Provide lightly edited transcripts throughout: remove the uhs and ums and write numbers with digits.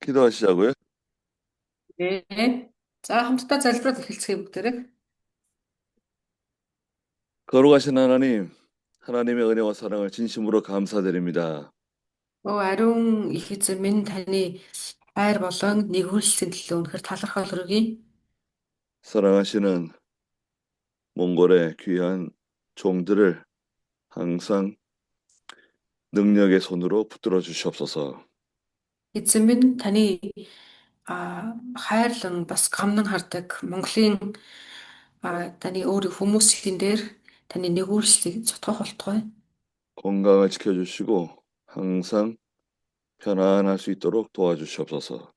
기도하시자고요. 네. 자, 함께 залбираад эхэлцгээе бүгдээрээ. 거룩하신 하나님, 하나님의 은혜와 사랑을 진심으로 감사드립니다. Ариун их эзэн минь таны хайр болон нэгүүлсийн төлөө үнэхээр талархал өргөе. 사랑하시는 몽골의 귀한 종들을 항상 능력의 손으로 붙들어 주시옵소서. Эзэн минь таны хайрлан бас гамнан хардаг Монголын таны өөрийн хүмүүсийн дээр таны нэгүүлсийг цотгох болтугай. 건강을 지켜주시고 항상 편안할 수 있도록 도와주시옵소서.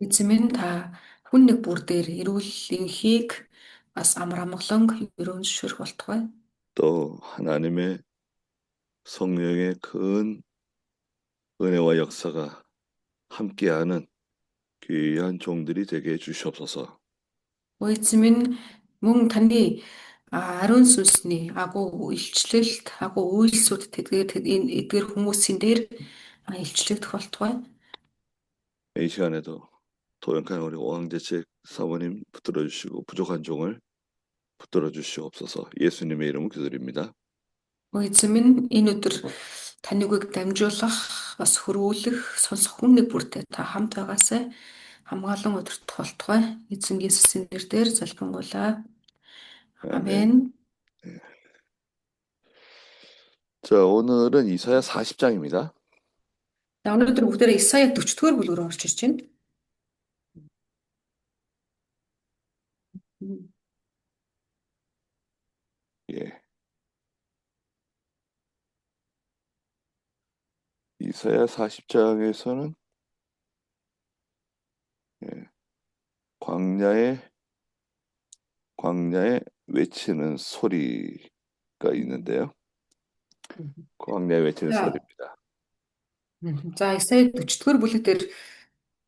Эзэн минь та хүн нэг бүр дээр эрүүл энхийг бас амар амгалан өрөөн зөвшөөрөх болтугай. 또 하나님의 성령의 큰 은혜와 역사가 함께하는 귀한 종들이 되게 해주시옵소서. Эзэн минь мөн таны ариун сүнсний агуу илчлэлт, агуу үйлсүүд энэ эдгээр хүмүүсийн дээр илчлэгдэх болтугай. 이 시간에도 도연한 우리 오황제책 사모님 붙들어 주시고 부족한 종을 붙들어 주시옵소서. 예수님의 이름으로 기도드립니다. Эзэн минь энэ өдөр таны үгийг дамжуулах, бас хөрвүүлэх, сонсох хүн нэг бүртээ та хамт байгаасай. Хамгаалан удирдах болтугай. Эзэн Есүсийн нэрээр залбингуулаа. 아멘. Амен. 네. 자, 오늘은 이사야 40장입니다. За өнөөдөр бүгдээрээ Исая 40-р бүлгээр орж ирж байна. 예. 이사야 40장에서는 예, 광야에 외치는 소리가 있는데요. 광야에 외치는 За 소리입니다. За Исая 40-р бүлэг дээр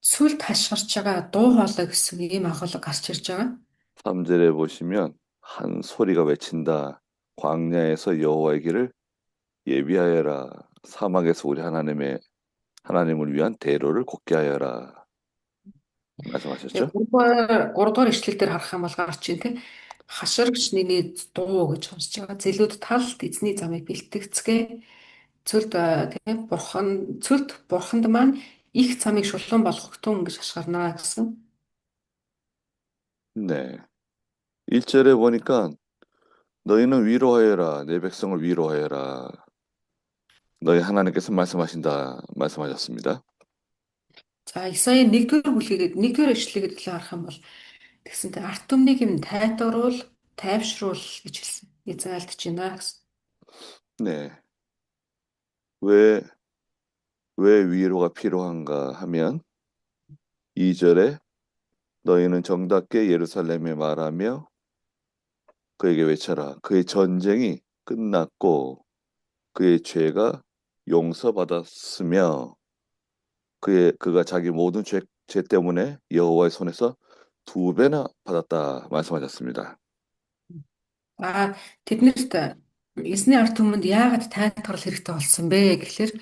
сүлд хашгирч байгаа дуу хоолой гэсэн ийм агуулга гарч ирж байгаа. 3절에 보시면 한 소리가 외친다. 광야에서 여호와의 길을 예비하여라. 사막에서 우리 하나님을 위한 대로를 곱게 하여라. Тэгээ 말씀하셨죠? 3 дугаар ишлэл дээр харах юм бол гарч ийн тэ хаширагч нэгний дуу гэж сонсож байгаа. Зэлүүд талд эзний замыг бэлтгэцгээ. Цөлд бурханд маань их замыг шулуун болгохтун гэж ашгарнаа гэсэн. 네. 1절에 보니까 너희는 위로하여라. 내 백성을 위로하여라. 너희 하나님께서 말씀하셨습니다. За Исая 1-р бүлгээд 1-р ишлэгээд төлөө харах юм бол тэгсэнтэй арт түмнийг юм тайтгаруул, тайвшруул гэж хэлсэн. Эзэн альдж байна гэсэн. 네. 왜, 왜 위로가 필요한가 하면 2절에 너희는 정답게 예루살렘에 말하며 그에게 외쳐라. 그의 전쟁이 끝났고 그의 죄가 용서받았으며 그가 자기 모든 죄 때문에 여호와의 손에서 2배나 받았다 말씀하셨습니다. Тэднэрт эзний арт түмэнд яагаад тайлбарлал хэрэгтэй болсон бэ гэхлээр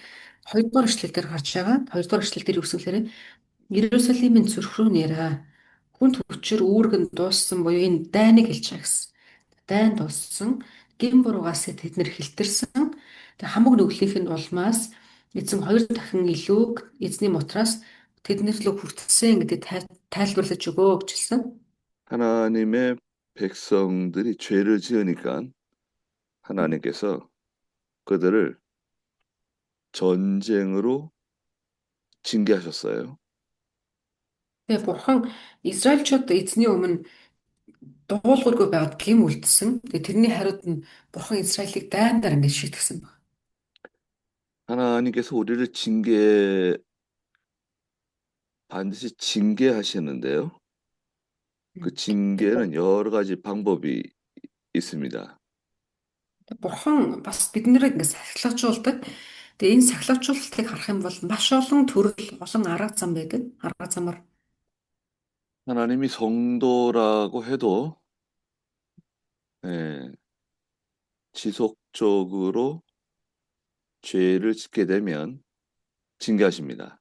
2 дугаар эшлэлдэр гарч байгаа. 2 дугаар эшлэлдэр юу гэсэн хэлэхээр Иерусалимын зүрх рүү нэраа. Хүнд хүчээр үүргэн дууссан буюу энэ дайныг хэлж байгаа гэсэн. Дайн дууссан, гин буруугаас тэднэр хилтэрсэн. Тэг хамаг нүглийнх нь улмаас эзэн 2 дахин илүүг эзний мутраас тэднэр лөө хүртсэн гэдэг тайлбарлаж өгөө гэж хэлсэн. 하나님의 백성들이 죄를 지으니까 하나님께서 그들을 전쟁으로 징계하셨어요. Тэгээ бурхан Израильчууд эзний өмнө дуулуургүй байгаад гим үлдсэн. Тэгээ тэрний хариуд нь бурхан Израилийг дайнаар ингэж шийтгсэн баг. 하나님께서 우리를 반드시 징계하시는데요. 그 징계는 여러 가지 방법이 있습니다. Бурхан бас биднийг ингэ сахилгажуулдаг. Тэгээ энэ сахилгажуулалтыг харах юм бол маш олон төрөл, олон арга зам байдаг. Арга замаар 하나님이 성도라고 해도 예, 지속적으로 죄를 짓게 되면 징계하십니다.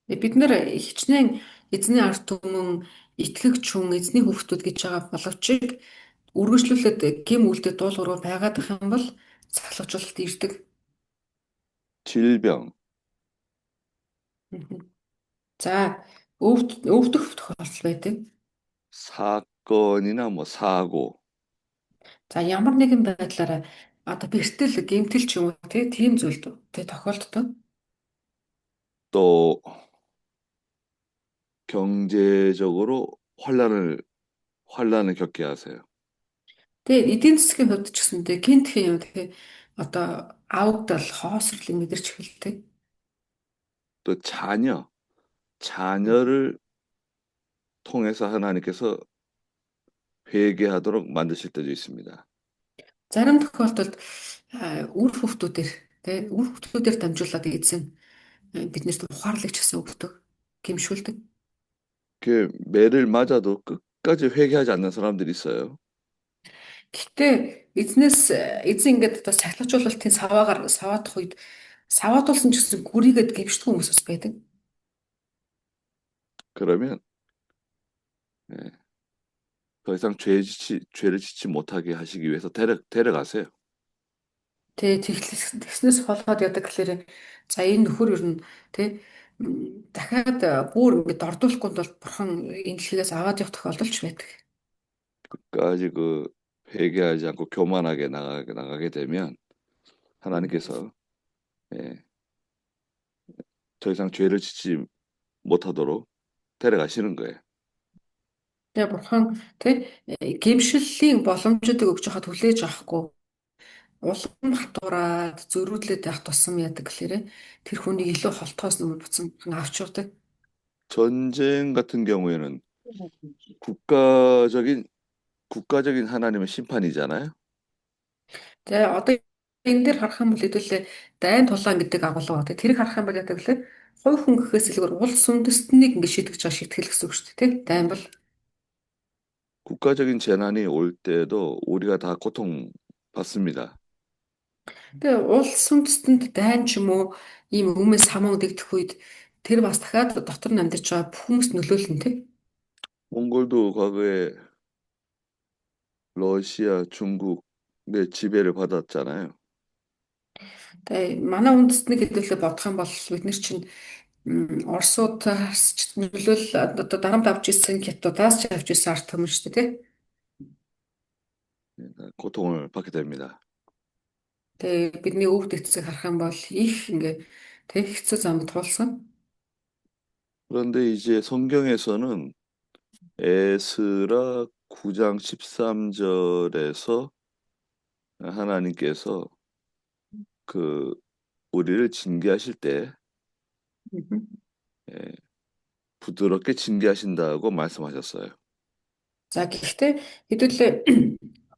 Бид нэр хичнээн эзний ард түмэн, итгэгч хүн, эзний хүүхдүүд гэж байгаа боловч үргэлжлүүлээд гим үлдэд дуулуураар байгаад их юм бол цахилгаажуулалт ирдэг. 질병, Мгм. За, өвдөх тохиолдол байдаг. 사건이나 뭐 사고, За, ямар нэгэн байдлаараа одоо бэртэл гэмтэл ч юм уу тийм зүйл тохиолддог. 또 경제적으로 환란을 겪게 하세요. Тэгээд эдийн засгийн хувьд ч гэсэндээ гинтхэн юм тэгээ одоо аавдал хоосрлыг мэдэрч эхэлдэг. 또 자녀를 통해서 하나님께서 회개하도록 만드실 때도 있습니다. Зарим тохиолдолд үр хүүхдүүдээр үр хүүхдүүдээр дамжуулаад эзэн биднэрт ухаарлыг ч гэсэн өгдөг, гэмшүүлдэг. 그 매를 맞아도 끝까지 회개하지 않는 사람들이 있어요. Гэхдээ эзэн ингээд одоо сахилгажуулалтын саваадах үед саваатуулсан ч гэсэн гүрийгээд гэмшдэг хүмүүс бас байдаг. 그러면 예, 더 이상 죄를 짓지 못하게 하시기 위해서 데려가세요. Тэгээ тэгснээс болоод яадаг гэхээр за энэ нөхөр ер нь тэ дахиад бүр ингээд ордуулахгүй бол бурхан энэ дэлхийгээс аваад явах тохиолдол ч байдаг. 끝까지 회개하지 않고 교만하게 나가게 되면 하나님께서 예, 더 이상 죄를 짓지 못하도록 데려가시는 거예요. Тэгээ бурхан тэ гэмшиллийн боломжуудыг өгж хахад хүлээж авахгүй улам хатуураад зөрүүдлээд явах тусам яадаг гэхээр тэр хүний илүү холтоос нүүр буцан авч явдаг. 전쟁 같은 경우에는 국가적인 국가적인 하나님의 심판이잖아요. Тэгээ одоо энэ дээр харах юм бол хэдүүлээ дайн тулаан гэдэг агуулга байна. Тэрийг харах юм бол яадаг гэхээр хувь хүн гэхээс илүүр улс үндэстнийг ингэ шийдэж байгаа шийтгэл гэсэн үг шүү дээ. Тэ? Дайн бол 국가적인 재난이 올 때도 우리가 다 고통받습니다. тэгээ улс үндэстэнд дайн ч юм уу ийм өмнөөс хамаа дэгдэх үед тэр бас дахиад дотор нь амьдарч байгаа бүх хүмүүст нөлөөлнө тэ. 몽골도 과거에 러시아, 중국의 지배를 받았잖아요. Тэгээ манай үндэстнийг хэдүүлээ бодох юм бол бид нар чинь Оросуудаас ч нөлөөл одоо дарамт авч ирсэн хятадаас ч авч ирсэн ард түмэн шүү дээ тий. 고통을 받게 됩니다. Тэгээ бидний өвд эцэг харах юм бол их ингээ тэг хэцүү замд туулсан. 그런데 이제 성경에서는 에스라 9장 13절에서 하나님께서 우리를 징계하실 때 Мгм. 예, 부드럽게 징계하신다고 말씀하셨어요. За гэхдээ хэдүүлээ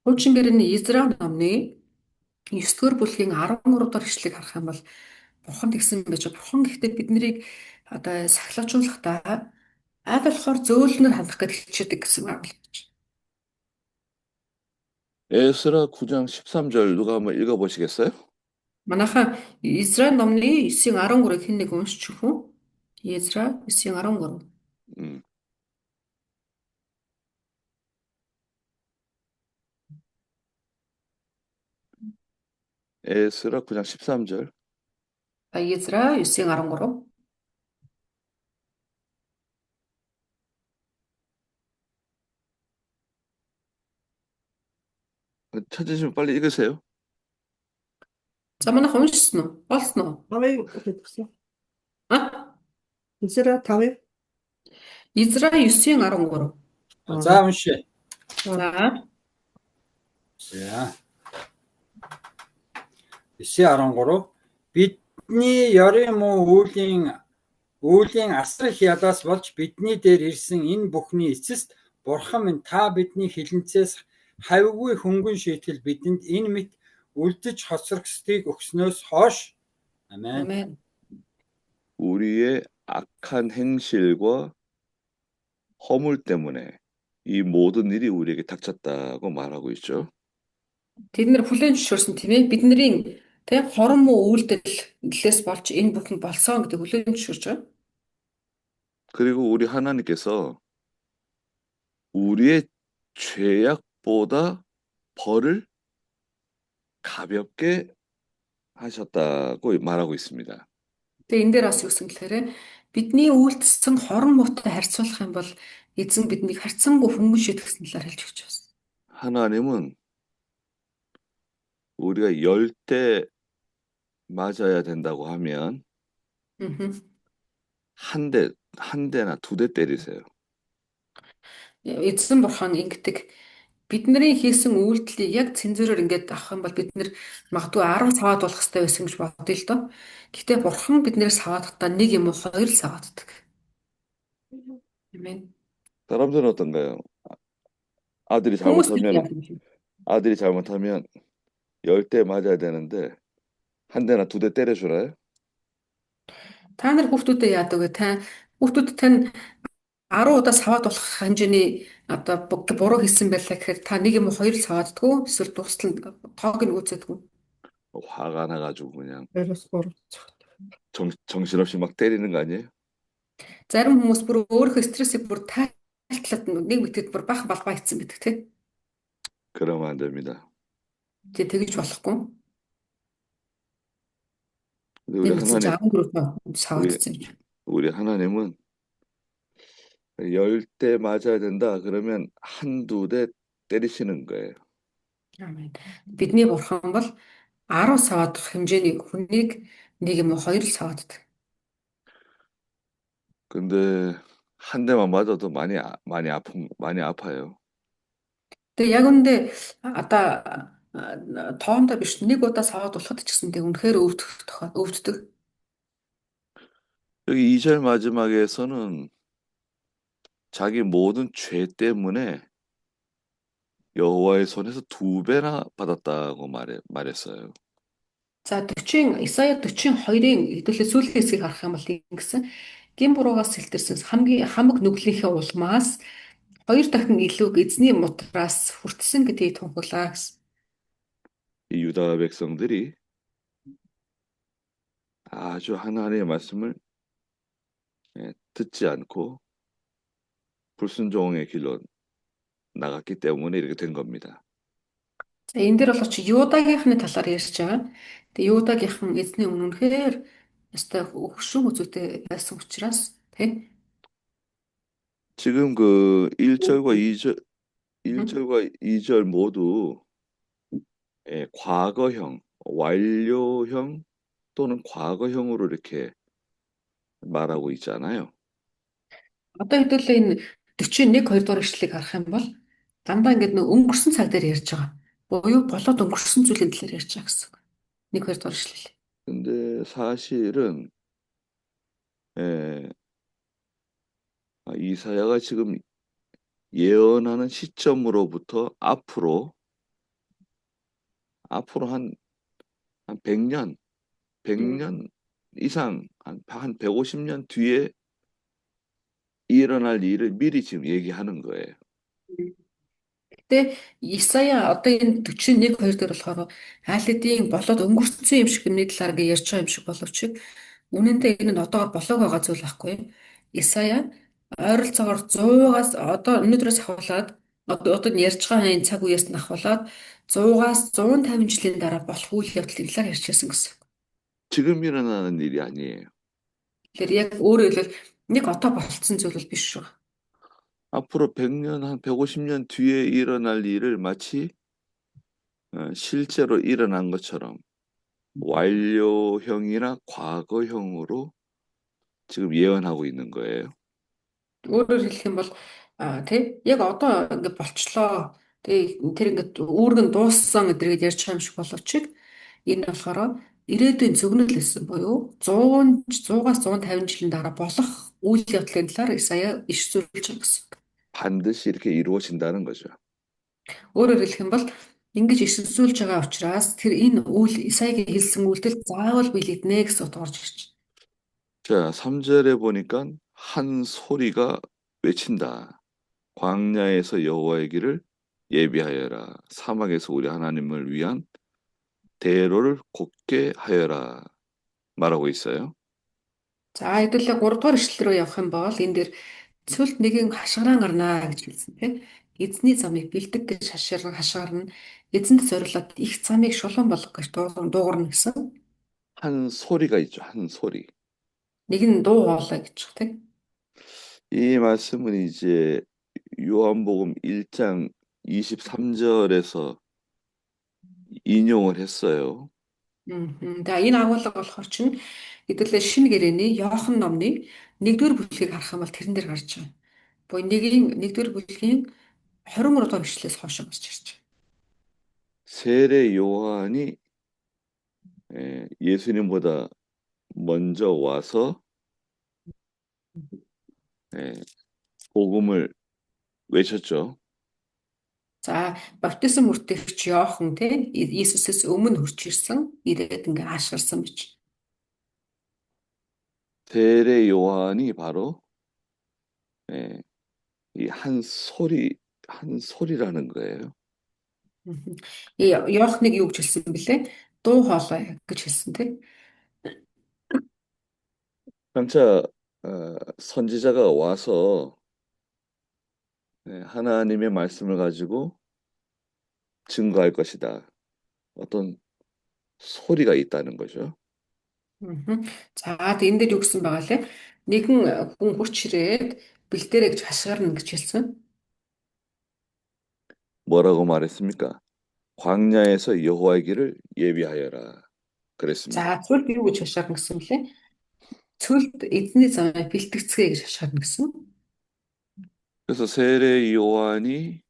хуучин гэрээний Израиль номны 9-р бүлгийн 13 дахь ишлэгийг харах юм бол бурхан тэгсэн байж бурхан гэхдээ биднийг одоо сахилгажуулахдаа аль болохоор зөөлнөр хандах гэж хичээдэг гэсэн үг байна. 에스라 9장 13절 누가 한번 읽어보시겠어요? Манайхаа Израиль номны 9-13-ыг хэн нэг уншчих үү? Израиль 9-13. 음, 에스라 9장 13절. За Израиль 9-13. 찾으시면 빨리 읽으세요. За манайх уншсан уу? Болсон уу? 5-ыг хэлсэн. А? Изра 5-ыг. Израиль 9-13. За уншъя. За. За. 9:13 бидний ёрын муу үүлийн асар их ядаас болж бидний дээр ирсэн энэ бүхний эцэст бурхан минь та бидний хилэнцээс хавьгүй хөнгөн шийтгэл бидэнд энэ мэт үлдэж хоцрогсдгийг өгснөөс хойш амен. Амен. 우리의 악한 행실과 허물 때문에 이 모든 일이 우리에게 닥쳤다고 말하고 있죠. Тэд нэр хүлээн зөвшөөрсөн тийм ээ. Бидний тэг хорон муу үйлдэлээс болж энэ бүхэн болсон гэдэг хүлээн зөвшөөрч байгаа. 그리고 우리 하나님께서 우리의 죄악보다 벌을 가볍게 하셨다고 말하고 있습니다. Тэгээ энэ дээр бас юу гэсэн гэхээр бидний үйлдэлсэн хорон муутай харьцуулах юм бол эзэн биднийг харьцангуй хөнгөн шийтгэсэн талаар хэлж өгч байна. 하나님은 우리가 10대 맞아야 된다고 하면 Мгм. 한 대나 2대 때리세요. Эзэн бурхан ингэдэг бидний хийсэн үйлдэлийг яг цензураар ингээд авах юм бол бид нэр магадгүй 10 саваад болох хэрэгтэй байсан гэж бодъё л доо. Гэхдээ бурхан биднээс саваадахтаа нэг юм уу хоёр л савааддаг. Амен. 사람들은 어떤가요? 아들이 Хүмүүс бид 잘못하면 яах юм бэ? 아들이 잘못하면 10대 맞아야 되는데 한 대나 2대 때려주나요? Та нар хүүхдүүдэд яадаг вэ? Хүүхдүүд тань 10 удаа саваад болох хэмжээний одоо буруу хийсэн байлаа гэхээр та нэг юм уу хоёр л савааддгүй эсвэл дуустал тоог нь үүсэдэггүй. 화가 나가지고 그냥 Хоёроос гурав цогт. 정신없이 막 때리는 거 아니에요? Зарим хүмүүс бүр өөрийнхөө стрессийг бүр тайлтлаад нэг мэтэд бүр бах балбаа хийсэн байдаг тийм. 그러면 안 됩니다. Тэгж болохгүй. 근데 우리 Нэг мэдсэн чинь 하나님, 14 саваадсан юм. 우리 하나님은 10대 맞아야 된다 그러면 한두 대 때리시는 거예요. Амен. Бидний бурхан бол 10 саваадах хэмжээний хүнийг нэг юм уу хоёр л савааддаг. 근데 한 대만 맞아도 많이 아파요. Тэгээ яг үндэ одоо тоомдоо биш нэг удаа саваад болоход ч гэсэн тэг үнэхээр өвддөг. 여기 2절 마지막에서는 자기 모든 죄 때문에 여호와의 손에서 2배나 받았다고 말했어요. За 40 Исая 42-ын хэдүүлээ сүүлийн хэсгийг харах юм бол ингэсэн гин буруугаас сэлтэрсэн хамгийн хамаг нүглийнхээ улмаас 2 дахин илүү эзний мутраас хүртсэн гэдгийг тунхаглаа гэсэн. 이 유다 백성들이 아주 하나님의 말씀을 듣지 않고 불순종의 길로 나갔기 때문에 이렇게 된 겁니다. За энэ дээр бол чи Юдагийнхны талаар ярьж байгаа. Тэгээ Юдагийнхан эзний үнэнхээр ястай хөшүүн үзүүтэй байсан учраас тийм. 지금 그 1절과 2절 모두 과거형, 완료형 또는 과거형으로 이렇게 말하고 있잖아요. Одоо хэдүүлээ энэ 41 2 дугаар ишлэлийг харах юм бол дандаа ингээд нэг өнгөрсөн цаг дээр ярьж байгаа. Буюу болоод өнгөрсөн зүйлийн талаар ярьж байгаа гэсэн. 1 2 дугаар ишлэл. 근데 사실은 이사야가 지금 예언하는 시점으로부터 앞으로 한 100년 이상 한 150년 뒤에 일어날 일을 미리 지금 얘기하는 거예요. Гэтэ Исая одоо энэ 41 2 дээр болохоор аль хэдийн болоод өнгөрсөн юм шиг юмний талаар ингээд ярьж байгаа юм шиг боловч үнэн дээр энэ нь одоогор болоог байгаа зүйл байхгүй. Исая ойролцоогоор 100-аас одоо өнөөдрөөс ахуулаад одоо энэ ярьж байгаа энэ цаг үеэс нь ахуулаад 100-аас 150 жилийн дараа болох үйл явдлын талаар ярьчихсан гэсэн. 지금 일어나는 일이 아니에요. Тэгэхээр яг өөрөөр хэлбэл нэг одоо болцсон зүйл бол биш шүү. 앞으로 100년, 한 150년 뒤에 일어날 일을 마치 실제로 일어난 것처럼 완료형이나 과거형으로 지금 예언하고 있는 거예요. Өөрөөр хэлэх юм бол тий яг одоо ингээд болчлоо. Тэгээ тэр ингээд үүргэн дууссан гэдгийг ярьж байгаа юм шиг боловч энэ болохоор ирээдүйн зөгнөл гэсэн буюу 100-аас 150 жилийн дараа болох үйл явдлын талаар Исая иш зөвлөж байгаа гэсэн. 반드시 이렇게 이루어진다는 거죠. Өөрөөр хэлэх юм бол ингэж иш зөвлөж байгаа учраас тэр энэ үйл Исаягийн хэлсэн үйлдэл заавал биелэгдэнэ гэсэн утгаар орж ирж байна. 자, 3절에 보니까 한 소리가 외친다. 광야에서 여호와의 길을 예비하여라. 사막에서 우리 하나님을 위한 대로를 곧게 하여라. 말하고 있어요. За хэдүүлээ 3 дугаар эшлэл рүү явах юм бол энэ дээр цүлд нэгэн хашгираа гарнаа гэж хэлсэн тийм. Эзний замыг бэлдэг гэж хашгирна. Эзэнд зориулаад их замыг шулуун болгох гэж дуугарна гэсэн. 한 소리가 있죠. 한 소리. Нэг нь дуу хоолой гэж байна тийм. 이 말씀은 이제 요한복음 1장 23절에서 인용을 했어요. За энэ агуулга болохоор чинь хэдүүлээ шинэ гэрээний Иохан номны 1-р бүлгийг харах юм бол тэрэн дээр гарч байгаа. Буюу 1-р бүлгийн 23 дугаар эшлэлээс хойш гарч ирж байна. 세례 요한이 예수님보다 먼저 와서 복음을 외쳤죠. За баптизм хүртэгч Иохан тийм Иесусээс өмнө хурж ирсэн ирээд ингээ аашгирсан гэж. 세례 요한이 바로 이 한 소리라는 거예요. Иохныг юу гэж хэлсэн бэлээ? Дуу хоолой гэж хэлсэн тийм. 장차 선지자가 와서 하나님의 말씀을 가지고 증거할 것이다. 어떤 소리가 있다는 거죠. За тэгээд энэ дээр юу гэсэн байгаа лээ? Нэгэн хүн хурч ирээд бэлдээрэй гэж хашгирна гэж хэлсэн. 뭐라고 말했습니까? 광야에서 여호와의 길을 예비하여라. 그랬습니다. За цүлд юу гэж хашгирна гэсэн бэлээ? Цүлд эзний замыг бэлтгэцгээе гэж хашгирна гэсэн. 그래서 세례 요한이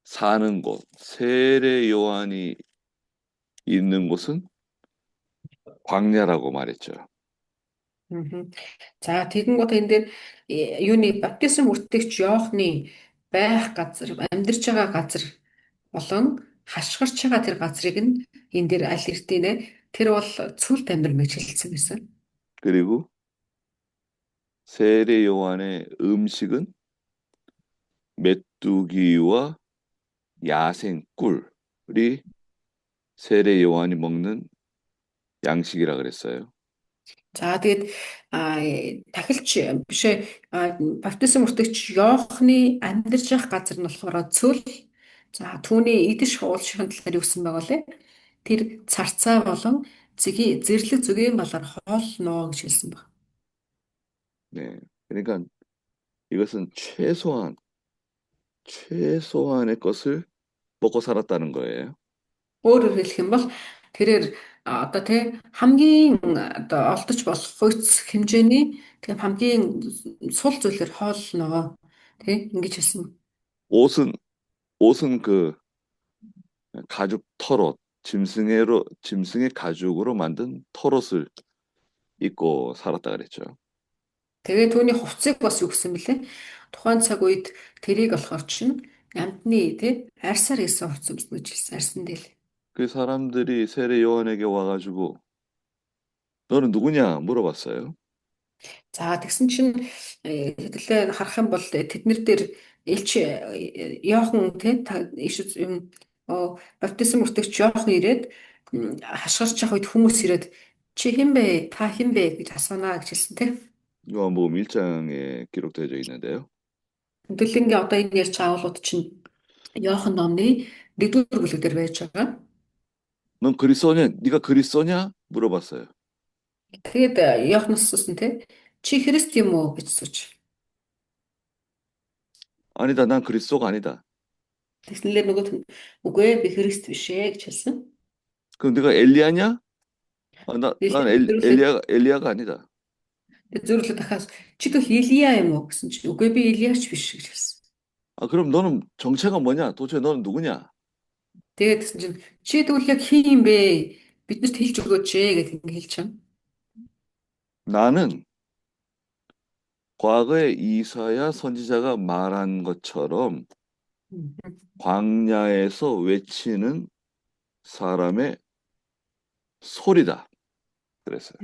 사는 곳, 세례 요한이 있는 곳은 광야라고 말했죠. За тэгэн гот энэ дээр юуны баптизм үртгэгч Иохны байх газар, амьдарч байгаа газар болон хашгирч байгаа тэр газрыг нь энэ дээр аль эртнэ? Тэр бол цүлд амьдрал гэж хэлсэн байсан. 그리고 세례 요한의 음식은 메뚜기와 야생 꿀이 세례 요한이 먹는 양식이라 그랬어요. За тэгээд тахилч биш ээ баптизм үртгэгч Иохны амьдарч байх газар нь болохоор цүл. За түүний идэж уулшихын талаар юу гэсэн байгаа лээ? Тэр царцаа болон зэрлэг зүгийн балаар хоолно гэж хэлсэн баг. 네, 그러니까 이것은 최소한의 것을 먹고 살았다는 거예요. Өөрөөр хэлэх юм бол тэрээр одоо тий хамгийн одоо олдож болох хойц хэмжээний тийм хамгийн сул зүйлээр хоолноо тий ингэж хэлсэн. 옷은 그 가죽 털옷, 짐승의 가죽으로 만든 털옷을 입고 살았다 그랬죠. Тэгээ түүний хувцсыг бас юу гэсэн бэлээ? Тухайн цаг үед тэрийг болохоор чинь амтны тий арьсаар хийсэн хувцас өмснө гэж хэлсэн. Арьсан дээр. 그 사람들이 세례 요한에게 와가지고 너는 누구냐 물어봤어요. За тэгсэн чинь хэдүүлээ харах юм бол тэднэр дээр элч Иохан тий баптизм үртгэгч Иохан ирээд хашгирч явах үед хүмүүс ирээд чи хэн бэ? Та хэн бэ гэж асуунаа гэж хэлсэн тий. 요한복음 1장에 기록되어 있는데요. Хэдүүлээ одоо энэ ярьж байгаа агуулгууд чинь Иохан номны 1-р бүлэг дээр байж байгаа. 넌 그리스도냐? 네가 그리스도냐? 물어봤어요. Тэгээд Иоханаас асуусан тий. Чи Христ юм уу гэж асууж. 아니다, 난 그리스도가 아니다. Тэгснээр нөгөөт нь үгүй ээ би Христ биш ээ гэж хэлсэн. 그럼 네가 엘리야냐? 난 엘리야가 아니다. Зөвлөд дахиад чи дөө Илия юм уу гэсэн чинь үгүй би Илияч биш гэж хэлсэн. 아, 그럼 너는 정체가 뭐냐? 도대체 너는 누구냐? Тэгээд гэсэн чинь чи тэгвэл яг хин юм бэ? Биднэрт хэлж өгөөч ээ гэж ингэ хэлж чам. 나는 과거에 이사야 선지자가 말한 것처럼 광야에서 외치는 사람의 소리다. 그랬어요.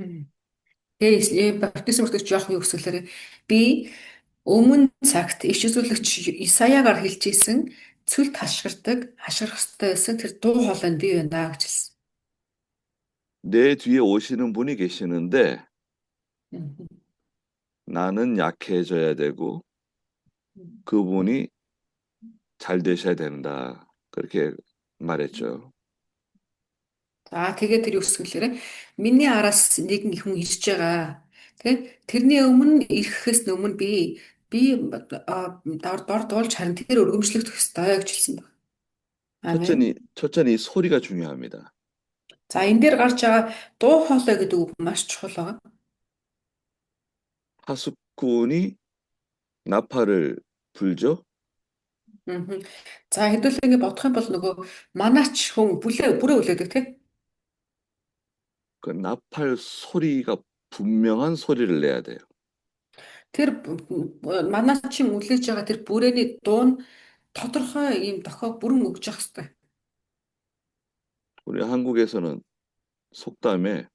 Тэгээд баптизм үртгэж явах юу гэсэлэр би өмнө цагт иш үзүүлэгч Исаягаар хэлж исэн цүлд хашгирах ёстой байсан тэр дуу хоолойнд би байна гэж хэлсэн. 내 뒤에 오시는 분이 계시는데 나는 약해져야 되고 그분이 잘 되셔야 된다. 그렇게 말했죠. За тэгээд тэр юу гэсэн гэхээр миний араас нэгэн хүн ирж байгаа. Тэрний өмнө ирэхээс өмнө би дор дуулж харин тэр өргөмжлөгдөх ёстой гэж хэлсэн байна. Амен. 첫째는 이 소리가 중요합니다. За энэ дээр гарч байгаа дуу хоолой гэдэг үг маш чухал байгаа. 하숫군이 나팔을 불죠. Мгм. За хэдүүлээ ингэ бодох юм бол нөгөө манаач хүн бүрээ үлээдэг тийм. 그 나팔 소리가 분명한 소리를 내야 돼요. Тэр манаачин үлээж байгаа тэр бүрээний дуу нь тодорхой ийм дохиог бүрэн өгж явах хэрэгтэй. 우리 한국에서는 속담에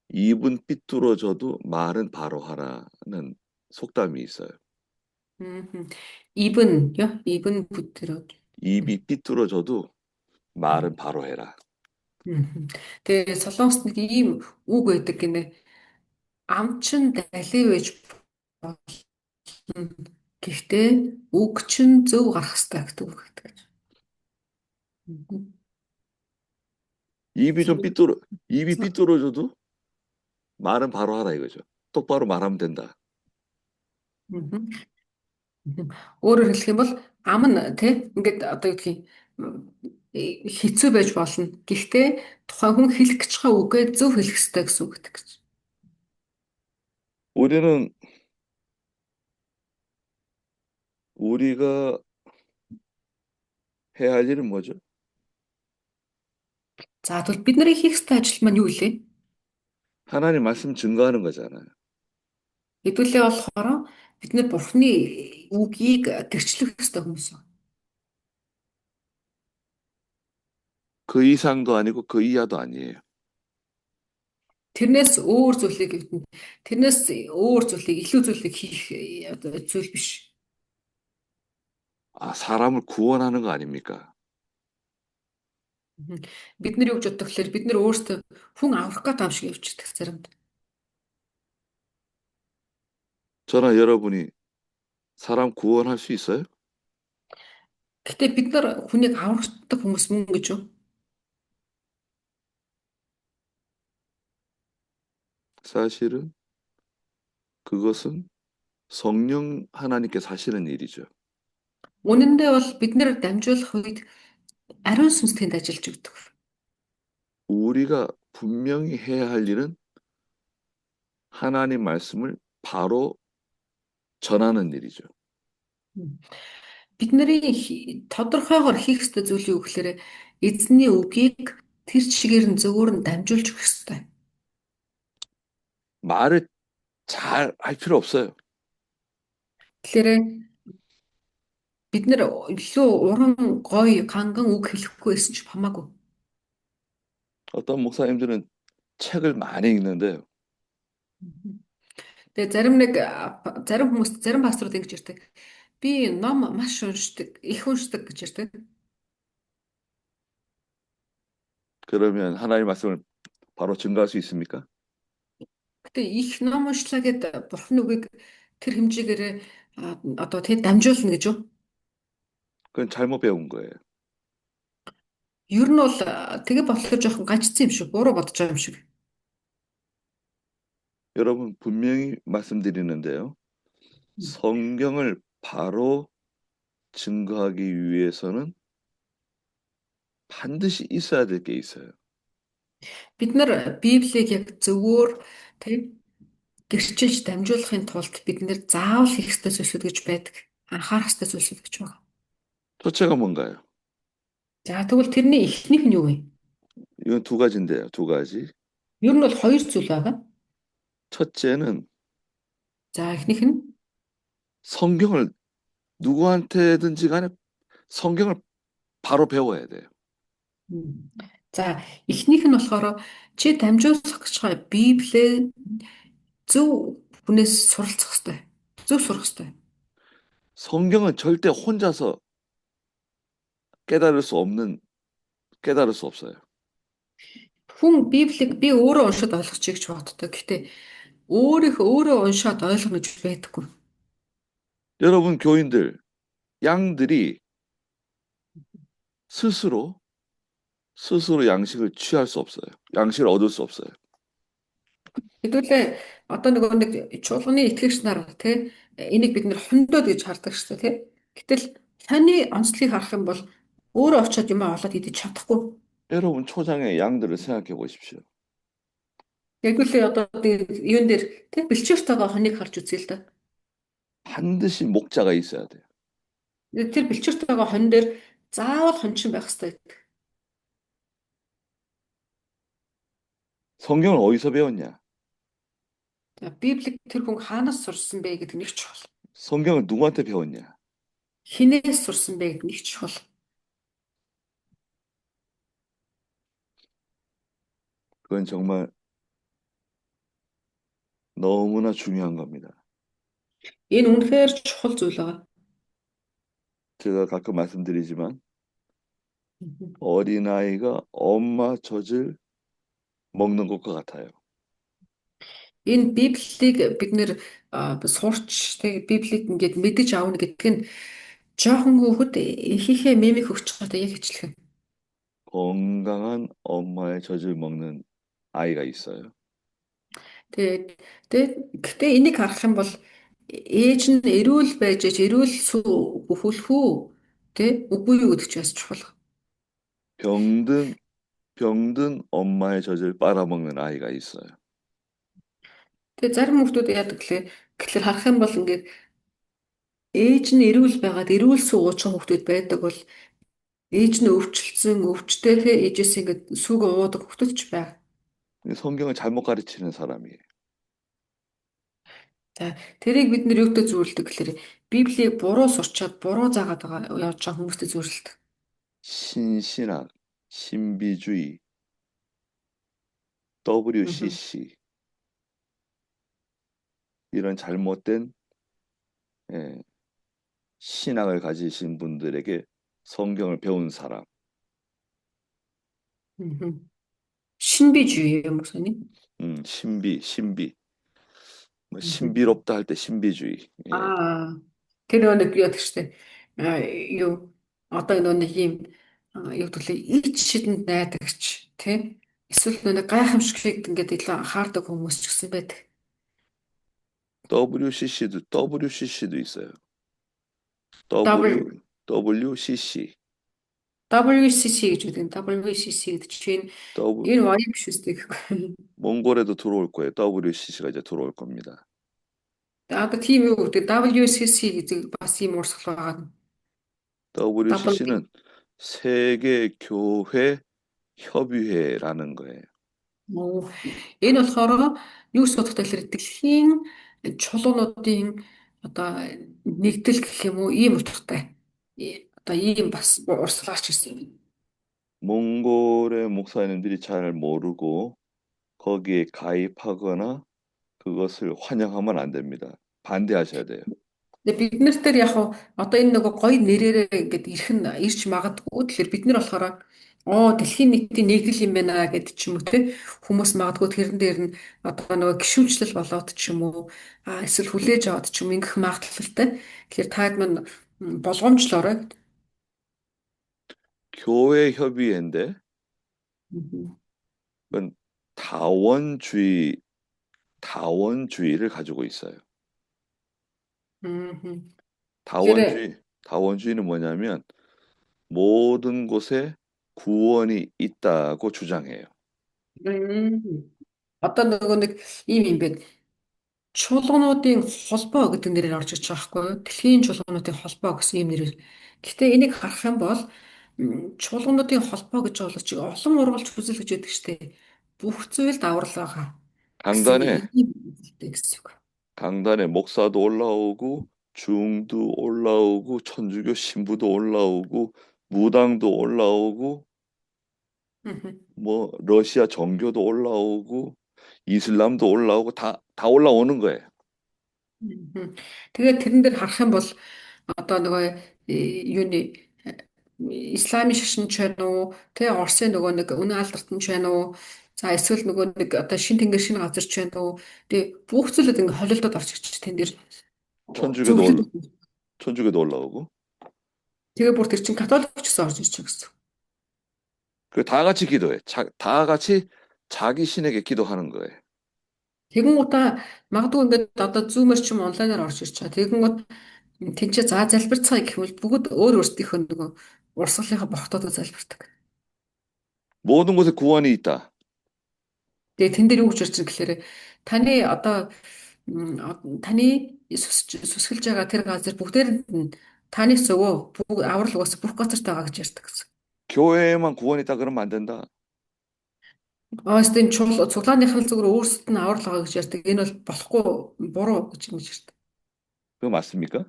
입은 삐뚤어져도 말은 바로 하라는 속담이 있어요. Мгм. 입은 붙들어. 입이 삐뚤어져도 말은 바로 해라. Тэгээ солонгост нэг ийм үг байдаг гинэ. Амчин далий байж болно. Гэхдээ үг чинь зөв гарах хэрэгтэй гэдэг үг байдаг. 입이 삐뚤어져도 말은 바로 하라 이거죠. 똑바로 말하면 된다. Мгм. Өөрөөр хэлэх юм бол ам нь тий ингээд одоо юу гэх юм хэцүү байж болно. Гэхдээ тухайн хүн хэлэх гэж байгаа үгээ зөв хэлэх хэрэгтэй гэсэн үг гэдэг гэж. 우리가 해야 할 일은 뭐죠? За тэгвэл бид нарын хийх ёстой ажил маань юу вэ? 하나님 말씀 증거하는 거잖아요. Хэдүүлээ болохоор бид нэр Бурхны үгийг гэрчлэх ёстой хүмүүс байна. 그 이상도 아니고 그 이하도 아니에요. Тэрнээс өөр зүйлийг илүү зүйлийг хийх одоо зүйл биш. 사람을 구원하는 거 아닙니까? Бид нар юу гэж боддог гэхээр бид нар өөрсдөө хүн аврах гэдэг юм шиг явчихдаг заримд. 저나 여러분이 사람 구원할 수 있어요? Гэтэ бид нар хүнийг аврахдаг хүмүүс мөн гэж юу? 사실은 그것은 성령 하나님께 사시는 일이죠. Үнэндээ бол бид нэр дамжуулах үед ариун сүнс тэнд ажиллаж өгдөг. 우리가 분명히 해야 할 일은 하나님 말씀을 바로 전하는 일이죠. Бидний тодорхойгоор хийх ёстой зүйл юу гэхээр эзний үгийг тэр чигээр нь зөвөр нь дамжуулж өгөх ёстой. 말을 잘 할 필요 없어요. Тэгэхээр бид нэр илүү уран гоё канган үг хэлэхгүй байсан ч хамаагүй. 어떤 목사님들은 책을 많이 읽는데요. Тэгээ зарим хүмүүс зарим пасторууд ингэж ярьдаг. Би ном маш уншдаг, их уншдаг гэж ярьдаг. 그러면 하나님 말씀을 바로 증거할 수 있습니까? Гэтэ их ном уншлаа гэд Бурхны үгийг тэр хэмжээгээр одоо тэд дамжуулна гэж юу? 그건 잘못 배운 거예요. Ер нь бол тэгээ болохоор жоохон гажцсан юм шиг, буруу бодож байгаа юм шиг. 여러분 분명히 말씀드리는데요. 성경을 바로 증거하기 위해서는 반드시 있어야 될 게 있어요. Бид нар Библийг яг зөвөр тэг гэрчилж дамжуулахын тулд бид нэр заавал хийх ёстой зүйлсүүд гэж байдаг. Анхаарах ёстой зүйлсүүд гэж байна. 첫째가 뭔가요? За тэгвэл тэрний эхнийх нь юу вэ? 이건 두 가지인데요. 두 가지. Ер нь бол хоёр зүйл байгаа. 첫째는 За эхнийх нь 성경을 누구한테든지 간에 성경을 바로 배워야 돼요. за эхнийх нь болохоор чи дамжуулах гэж байгаа Библийг зөв хүнээс суралцах ёстой. Зөв сурах ёстой. 성경은 절대 혼자서 깨달을 수 없어요. Хүн Библийг би өөрөө уншаад ойлгочих гэж боддог. Гэхдээ өөрөө уншаад ойлгоно гэж байдаггүй. 여러분 교인들, 양들이 스스로 양식을 취할 수 없어요. 양식을 얻을 수 없어요. Хэдүүлээ одоо нөгөө нэг чуулганы итгэгч нар тий энийг бид нэр хондоод гэж хардаг шүү дээ тий. Гэтэл таны онцлогийг харах юм бол өөрөө очиод юм олоод идэж чадахгүй. 여러분 초장의 양들을 생각해 보십시오. Тэгвэл одоо юун дээр тий бэлчээртэйгээ хоныг харж үзье л да. 반드시 목자가 있어야 돼요. Тэр бэлчээртэйгээ хон дээр заавал хончин байх хэрэгтэй. 성경을 어디서 배웠냐? За Библийг тэр хүн хаанаас сурсан бэ гэдэг нэг чухал. 성경을 누구한테 배웠냐? Хинээс сурсан бэ гэдэг нэг чухал. 그건 정말 너무나 중요한 겁니다. Энэ үнэхээр чухал зүйл байгаа. 제가 가끔 말씀드리지만 어린아이가 엄마 젖을 먹는 것과 같아요. Энэ Библийг бид нэр сурч тэг Библийг ингээд мэдэж аавна гэдэг нь жоохон хүүхэд ихийнхээ мемийг өгч чадаа яг ичлэх. 건강한 엄마의 젖을 먹는 아이가 있어요. Гэтээ энийг харах юм бол ээж нь эрүүл байж эрүүл сүү бүхүүлэх үү? Тэ үгүй юу гэдэг ч бас чухал. 병든 엄마의 젖을 빨아먹는 아이가 있어요. Тэгээ зарим хүмүүс яадаг гэхэлэр харах юм бол ингээд ээж нь эрүүл байгаад эрүүл сүү уучих хүмүүс байдаг бол ээж нь өвчлцэн өвчтэй ээжээс ингээд сүг уудаг хүмүүс ч байна. 성경을 잘못 가르치는 사람이에요. За тэрийг бид нэр юутай зөвлөдөг гэхээр Библийг буруу сурчаад буруу заагаад байгаа явж байгаа хүмүүстэй зөвлөдөг. 신신학, 신비주의, WCC 이런 잘못된 신학을 가지신 분들에게 성경을 배운 사람. 신비주의예요, 목사님? 신비. 뭐 신비롭다 할 때 신비주의. 예. Тэр нэг юу гэдэг чинь юу одоо нэг юм юу гэвэл ич шидэнд найдагч тий эсвэл нэг гайхамшигт ингээд илүү анхаардаг хүмүүс ч гэсэн байдаг. WCC도 있어요. WCC. WCC гэж үгэн WCC гэдэг чинь энэ ваян биш үстэй. 몽골에도 들어올 거예요. WCC가 이제 들어올 겁니다. Одоо тийм юу гэдэг WCC гэдэг бас юм уурсгал байгаа. WCC는 세계 교회 협의회라는 거예요. Энэ болохоор юу судахтай хэлэр дэлхийн чулуунуудын одоо нэгдэл гэх юм уу ийм утгатай. Одоо ийм бас урсгалаач гэсэн. 몽골의 목사님들이 잘 모르고 거기에 가입하거나 그것을 환영하면 안 됩니다. 반대하셔야 돼요. Бид нар дээр яг одоо энэ нөгөө гоё нэрээрээ ингээд ирч магадгүй тэгэхээр бид нар болохоор дэлхийн нийтийн нэгдэл юм байна гэдэг ч юм уу те хүмүүс магадгүй тэрэн дээр нь одоо нөгөө гişүнчлэл болоод ч юм уу эсвэл хүлээж аваад ч юм ингэх магадлалтай. Тэгэхээр таад мань болгоомжлоорой. 교회 협의회인데 그건 다원주의를 가지고 있어요. 다원주의는 뭐냐면 모든 곳에 구원이 있다고 주장해요. Одоо нөгөө нэг ийм байна. Чуулгануудын холбоо гэдэг нэрээр орж иж байгаа байхгүй юу? Дэлхийн чуулгануудын холбоо гэсэн ийм нэрээр. Гэхдээ энийг харах юм бол чуулгануудын холбоо гэж бол чи олон ургалж хүсэл гэж яддаг штэ. Бүх зүйлд аврал байгаа. 강단에 목사도 올라오고 중도 올라오고 천주교 신부도 올라오고 무당도 올라오고 뭐 러시아 정교도 올라오고 이슬람도 올라오고 다 올라오는 거예요. Тэгээд тэрэн дээр харах юм бол одоо нөгөө юуны исламын шашинч байна уу? Тэ Оросын нөгөө нэг үнэн алдарт нь байна уу? За эсвэл нөгөө нэг одоо шин тэнгэр шин газар ч байна уу. Тэгээ бүх зүйлүүд ингээ холилдод орж ирчих тэн дээр 천주교도 зөвлөд. 천주교도 올라오고. Тэгээ бүр тэр чин католик ч гэсэн орж ирчих гэсэн. 그 다 같이 기도해. 다 같이 자기 신에게 기도하는 거예요. Тэгэн удаа магадгүй ингээд одоо зүүмэр ч юм онлайнаар орж ирч байгаа. Тэгэн гот тэнцээ залбирцгаая гэхвэл бүгд өөр өөрсдийнхөө нөгөө урсгалынхаа бохтоодоо залбирдаг. 모든 곳에 구원이 있다. Тэгээ тэн дээр юу гэж ирж байгаа гэхээр таны одоо таны сүсгэлж байгаа тэр газар бүгдээр нь танаас өгөө бүгд аврал угаас бүх газарт байгаа гэж ярьдаг гэсэн. 교회에만 구원이 있다 그러면 안 된다. Оостын цуглааныхын зүгээр өөрсдөд нь аврал байгаа гэж ярьдаг. Энэ бол болохгүй буруу гэж ингэж ярьдаг. 그거 맞습니까?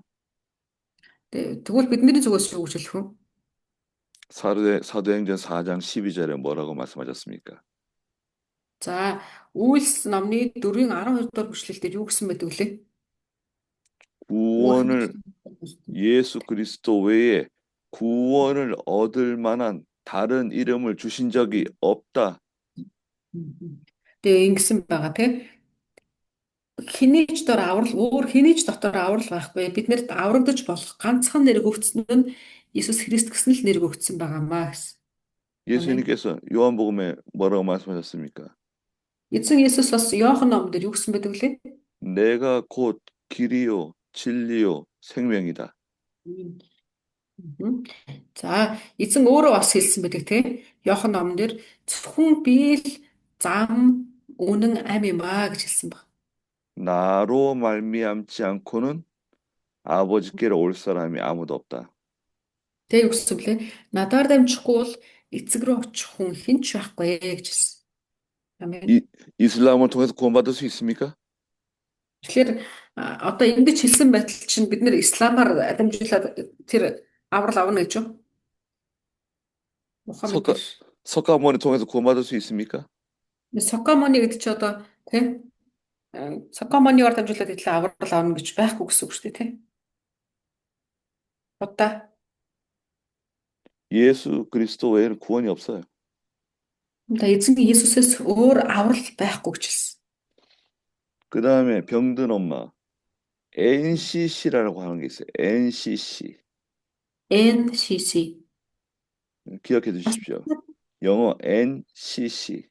Тэгвэл бидний зүгээс юу гэж хэлэх вэ? 사도행전 4장 12절에 뭐라고 말씀하셨습니까? За, Үйлс номны 4-ийн 12 дугаар бүчлэлдэр юу гэсэн байдаг вүлээ? 구원을 예수 그리스도 외에 구원을 얻을 만한 다른 이름을 주신 적이 없다. Тэгээ ингэсэн байгаа тийм. Хинийч дор аврал өөр хинийч дотор аврал байхгүй. Биднэрт аврагдаж болох ганцхан нэр өгөгдсөн нь Иесус Христ гэсэн л нэр өгөгдсөн байгаамаа гэсэн. 예수님께서 요한복음에 뭐라고 말씀하셨습니까? Эзэн Иесус бас Иохан номдэр юу гэсэн байдаг вүлээ? 내가 곧 길이요 진리요 생명이다. За, эзэн өөрөө бас хэлсэн байдаг тийм. Иохан номдэр зөвхөн би л зам үнэн амь юм аа гэж хэлсэн баг. 나로 말미암지 않고는 아버지께로 올 사람이 아무도 없다. Тэг юу гэсэн блэ? Надаар дамжихгүй бол эцэг рүү очих хүн хинч байхгүй гэж хэлсэн. Амен. 이슬람을 통해서 구원받을 수 있습니까? Тэгэхээр одоо ингэж хэлсэн байтал чинь бид нэр исламаар дамжуулаад тэр аврал авна гэж юу? Мухаммед 석가모니 통해서 구원받을 수 있습니까? Сокомони гэдэг чи одоо тийм Сокомониор дамжуулаад итлээ аврал авна гэж байхгүй гэсэн үг шүү дээ тийм. Одоо 예수 그리스도 외에는 구원이 없어요. эзэн Иесусээс өөр аврал байхгүй гэж хэлсэн. 그 다음에 병든 엄마 NCC라고 하는 게 있어요. NCC NCC. 기억해 두십시오. 영어 NCC.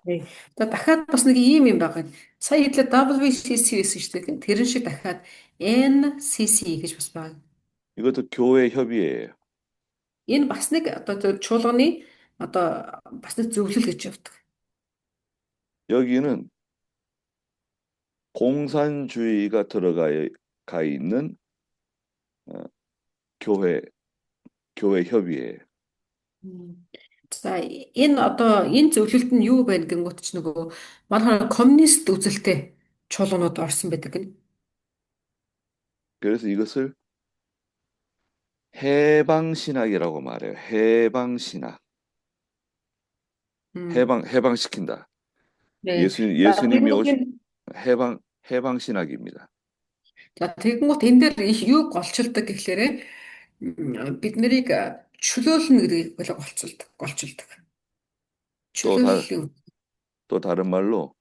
네. За дахиад бас нэг ийм юм байгаа. Сая хэлээ WCC гэсэн шүү дээ. Тэрэн шиг дахиад NCC гэж бас байна. 이것도 교회 협의회예요. Энэ бас нэг одоо чуулганы одоо бас нэг зөвлөл гэж явдаг. 여기는 공산주의가 들어가 있는 교회 협의회예요. За энэ одоо энэ зөвлөлд нь юу байна гэнгүүт ч нөгөө манай коммунист үзэлтэй чуулганууд орсон байдаг гэнэ. 그래서 이것을 해방신학이라고 말해요. 해방신학. 해방시킨다. 네. 예수님이 오신 해방신학입니다. За тэгэнгүүт энэ дээр юу голчилдаг гэхлээрэ бид нарыг чөлөөлнө гэдгийг голчилдаг. чөлөөллийн 또 다른 말로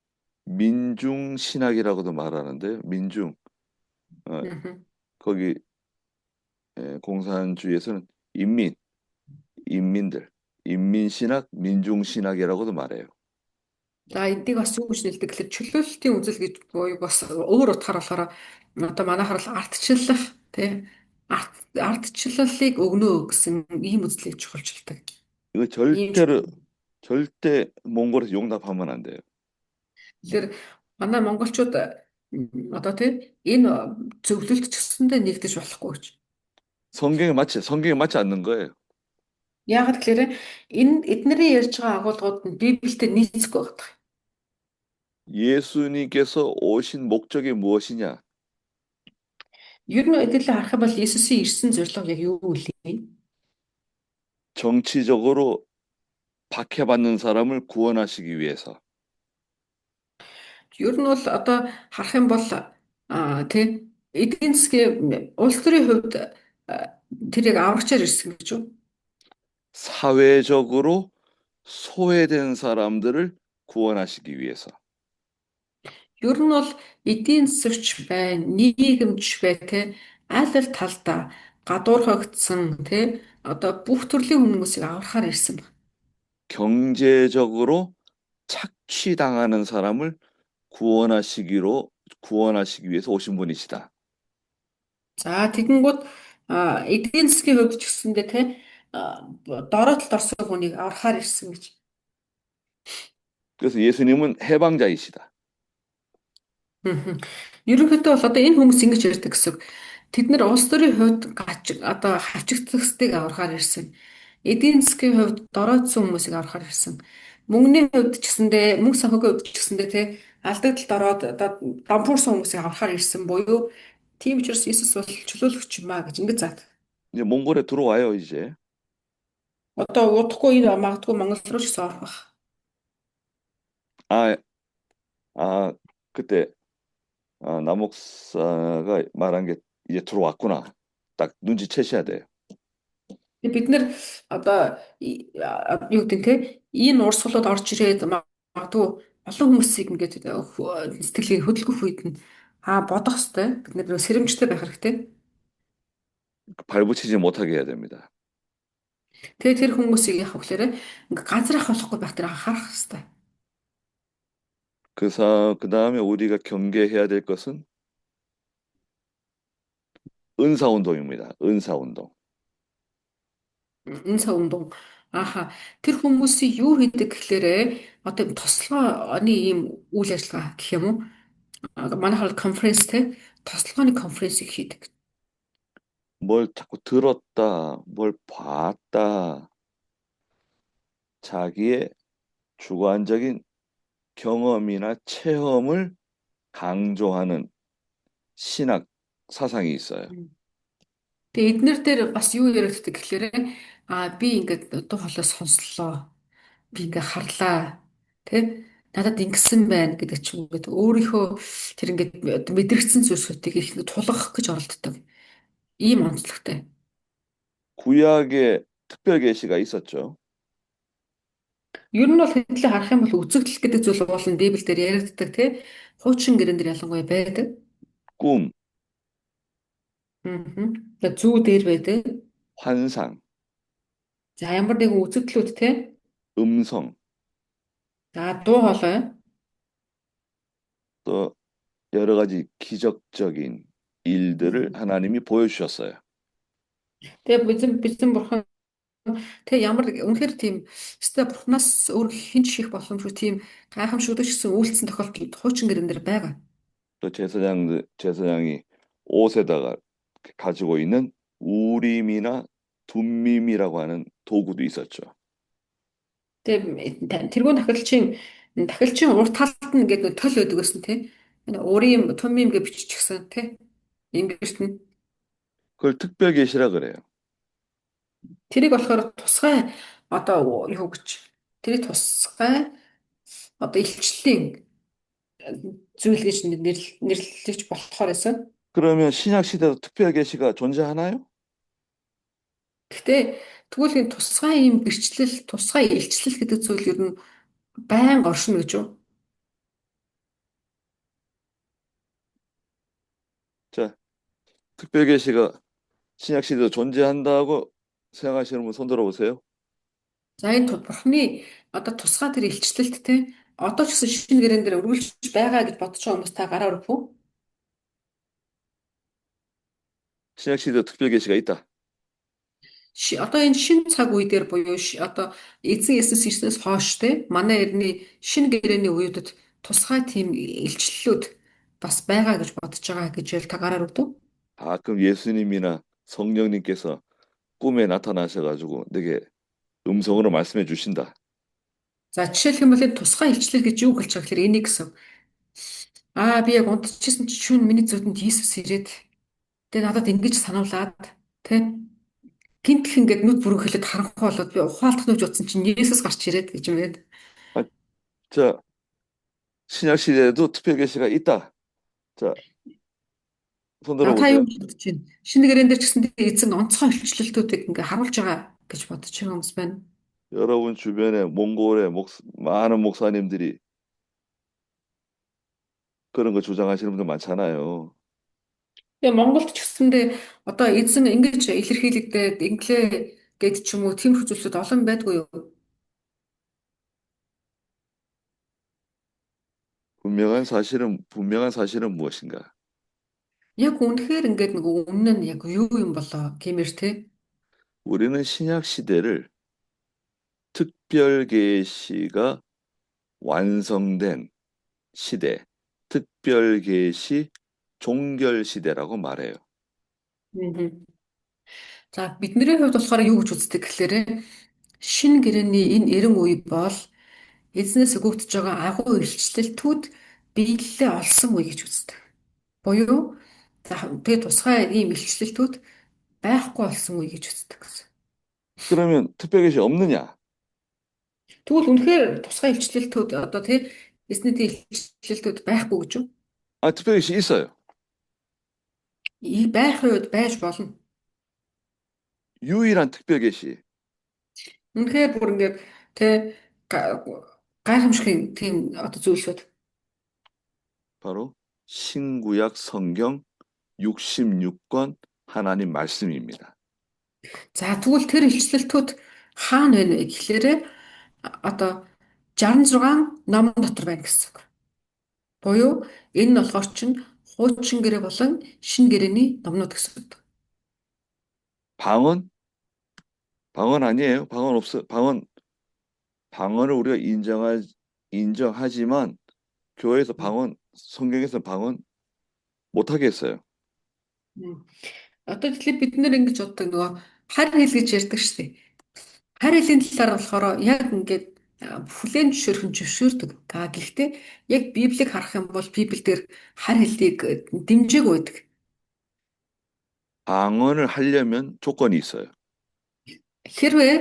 민중신학이라고도 말하는데요. 민중. 거기 공산주의에서는 인민들, 인민신학, 민중신학이라고도 말해요. За эдийг бас юу гэж нэлдэг гэхэлэр чөлөөлтийн үзэл гэж буюу бас өөр утгаар болохоор одоо манайхаар л ардчлах тий ардчлалыг өгнө гэсэн ийм үзлийг чухалчилдаг. 이거 절대 몽골에서 용납하면 안 돼요. Тэгэхээр манай монголчууд одоо тий энэ зөвлөлт ч гэсэндээ нэгдэж болохгүй гэж. 성경에 맞지 않는 거예요. Яагаад гэхээр энэ эднэрийн ярьж байгаа агуулгууд нь Библиэд нийцэхгүй байдаг. 예수님께서 오신 목적이 무엇이냐? Ер нь эдгээр харах юм бол Иесусийн ирсэн зорилго яг юу вэ? 정치적으로 박해받는 사람을 구원하시기 위해서. Ер нь бол одоо харах юм бол тий эдийн засгийн улс төрийн хувьд тэр яг аврагчаар ирсэн гэж юу? 사회적으로 소외된 사람들을 구원하시기 위해서. Ер нь бол эдийн засагч бай, нийгэмч бай те аль аль талдаа гадуурхагдсан те одоо бүх төрлийн хүмүүсийг аврахаар ирсэн байна. 경제적으로 착취당하는 사람을 구원하시기 위해서 오신 분이시다. За тэгэнгүүт эдийн засгийн хувьд ч гэсэндээ те дороотлолд орсон хүнийг аврахаар ирсэн гэж. 그래서 예수님은 해방자이시다. Мгм. Ерөнхийдөө бол одоо энэ хүмүүс ингэж ярьдаг гэсэн. Тэд нар улс төрийн хувьд одоо хавчигдсыг аврахаар ирсэн. Эдийн засгийн хувьд дороодсон хүмүүсийг аврахаар ирсэн. Мөнгөний хувьд ч гэсэндээ мөнгө санхүүгийн хувьд ч гэсэндээ те алдагдлалд ороод одоо дампуурсан хүмүүсийг аврахаар ирсэн буюу тийм учраас Иесус бол чөлөөлөгч юм аа гэж ингэж заадаг. 이제 몽골에 들어와요, 이제. Одоо удахгүй энэ магадгүй Монгол руу ч гэсэн орох байх. 그때 남 목사가 말한 게 이제 들어왔구나. 딱 눈치채셔야 돼요. Бид нэр одоо юу гэдэг те энэ урсгалууд орж ирээд магадгүй олон хүмүүсийг ингээд сэтгэлийг хөдөлгөх үед нь бодох хэвээр бид нэр сэрэмжтэй байх хэрэгтэй. 발붙이지 못하게 해야 됩니다. Тэгээ тэр хүмүүсийг яах вэ гэхээр ингээд ганцрах болохгүй байх тэр анхаарах хэрэгтэй. 그 다음에 우리가 경계해야 될 것은 은사운동입니다. 은사운동. Энэ савндун тэр хүмүүсийн юу хийдэг гэхээр одоо тослогооны ийм үйл ажиллагаа гэх юм уу? Манайхаар конференц те тослогооны конференцийг хийдэг. 뭘 자꾸 들었다, 뭘 봤다, 자기의 주관적인 경험이나 체험을 강조하는 신학 사상이 있어요. Тэгээ эднэр дээр бас юу яригддаг гэхээр би ингээд дуу хоолой сонслоо. Би ингээд харлаа. Тэ надад ингэсэн байна гэдэг ч юм ингээд өөрийнхөө тэр ингээд мэдрэгдсэн зүйлсүүдийг их ингээд тулгах гэж оролддог. Ийм онцлогтой. 구약에 특별 계시가 있었죠. Ер нь бол хэдлээ харах юм бол үзэгдэл гэдэг зүйл бол Библиэлд яригддаг тий. Хуучин гэрэн дээр ялангуяа байдаг. 꿈, Тэгээ зүү дээр байдаг. 환상, За ямар нэгэн үзэгдлүүд тий. 음성, За дуу хоолой. 또 여러 가지 기적적인 일들을 하나님이 보여주셨어요. Тэгээ bizim бурхан тэг ямар үнэхээр тийм өстой бурхнаас өөр хинч хийх боломжгүй тийм гайхамшигдаж гисэн үйлцэн тохиолдолд хуучин гэрэн дээр байгаа. 또 제사장이 옷에다가 가지고 있는 우림이나 둠밈이라고 하는 도구도 있었죠. Тэгээ тэргүүн дахилчийн урт талд нь ингээд төл өгдөг гэсэн тий. Урим тумим гэж биччихсэн тий. Ингэрт нь 그걸 특별 계시라 그래요. тэрийг болохоор тусгай одоо юу гэж тэрийг тусгай одоо илчлэлийн зүйл гэж нэрлэж болохоор байсан. 그러면 신약 시대도 특별 계시가 존재하나요? Гэхдээ тэгвэл энэ тусгай юм гэрчлэл, тусгай илчлэл гэдэг зүйл ер нь байнга оршино гэж юу? 자, 특별 계시가 신약 시대도 존재한다고 생각하시는 분 손 들어보세요. За энэ бурхны одоо тусгай тэр илчлэлт те одоо ч гэсэн шинэ гэрэн дээр үргэлж байгаа гэж бодож байгаа хүмүүс та гараар өргөх үү? 신약 시대도 특별 계시가 있다. Одоо энэ шинэ цаг үе дээр буюу одоо эзэн Есүс ирснээс хойш те манай эртний шинэ гэрээний үеүүдэд тусгай тийм илчлэлүүд бас байгаа гэж бодож байгаа гэж ял та гараар өргөв. 그럼 예수님이나 성령님께서 꿈에 나타나셔가지고 내게 음성으로 말씀해 주신다. За жишээлх юм бол энэ тусгай илчлэл гэж юу хэлж байгаа гэхээр энийг гэсэн. Би яг унтчихсан чи шүүн миний зүудэнд Иесус ирээд тэгээ надад ингэж сануулад тэ гинтх ингээд нүд бүрхэлэд харанхуй болоод би ухаалтах нүж утсан чинь Иесус гарч ирээд гэж юм байна. 자, 신약 시대에도 특별 계시가 있다. 자, 손 Та 들어보세요. юу бодож байна? Шинэ гэрэн дээр ч гэсэн эзэн онцгой илчлэлтүүдийг ингээд харуулж байгаа гэж бодож байгаа хүмүүс байна. 여러분 주변에 몽골의 많은 목사님들이 그런 거 주장하시는 분들 많잖아요. Тэгээ Монголд ч гэсэндээ одоо эзэн ингэж илэрхийлэгдээд инглээ гэд ч юм уу тиймэрхүү зүйлсүүд олон байдгүй юу? 분명한 사실은 무엇인가? Яг үнэхээр ингээд нэг өмнө нь яг юу юм болоо гэмээр те. 우리는 신약 시대를 특별 계시가 완성된 시대, 특별 계시 종결 시대라고 말해요. Мгм. За бидний хувьд болохоор юу гэж үздэг гэхээр шинэ гэрээний энэ эрен үе бол эзнээс өгөгдөж байгаа агуу илчлэлтүүд биелэлээ олсон үе гэж үздэг. Буюу за тэгээ тусгай ийм илчлэлтүүд байхгүй болсон үе гэж үздэг гэсэн. 그러면 특별 계시 없느냐? Тэгвэл үнэхээр тусгай илчлэлтүүд одоо тэр эзний илчлэлтүүд байхгүй гэж юу? 특별 계시 있어요. Байх үед байж болно. 유일한 특별 계시. Үнэхээр бүр ингээд тэ гайхамшигын тийм одоо зүйлсүүд. 바로 신구약 성경 66권 하나님 말씀입니다. За тэгвэл тэр илчлэлтүүд хаана байна вэ гэхээр одоо 66 ном дотор байна гэсэн үг. Буюу энэ нь болохоор чинь хуучин гэрээ болон шинэ гэрээний номнууд гэсэн үг. 방언? 방언 아니에요. 방언 없어. 방언을 우리가 인정하지만 교회에서 성경에서 방언 못하게 했어요. Одоо тэгэхээр бид нэр ингэж боддог нөгөө хар хэл гэж ярьдаг шүү дээ. Хар хэлийн талаар болохоор яг ингээд бүлээн зөвшөөрдөг. Гэхдээ яг Библийг харах юм бол Библиэлд хар хэлийг дэмжээг байдаг. 방언을 하려면 조건이 있어요. Хэрвээ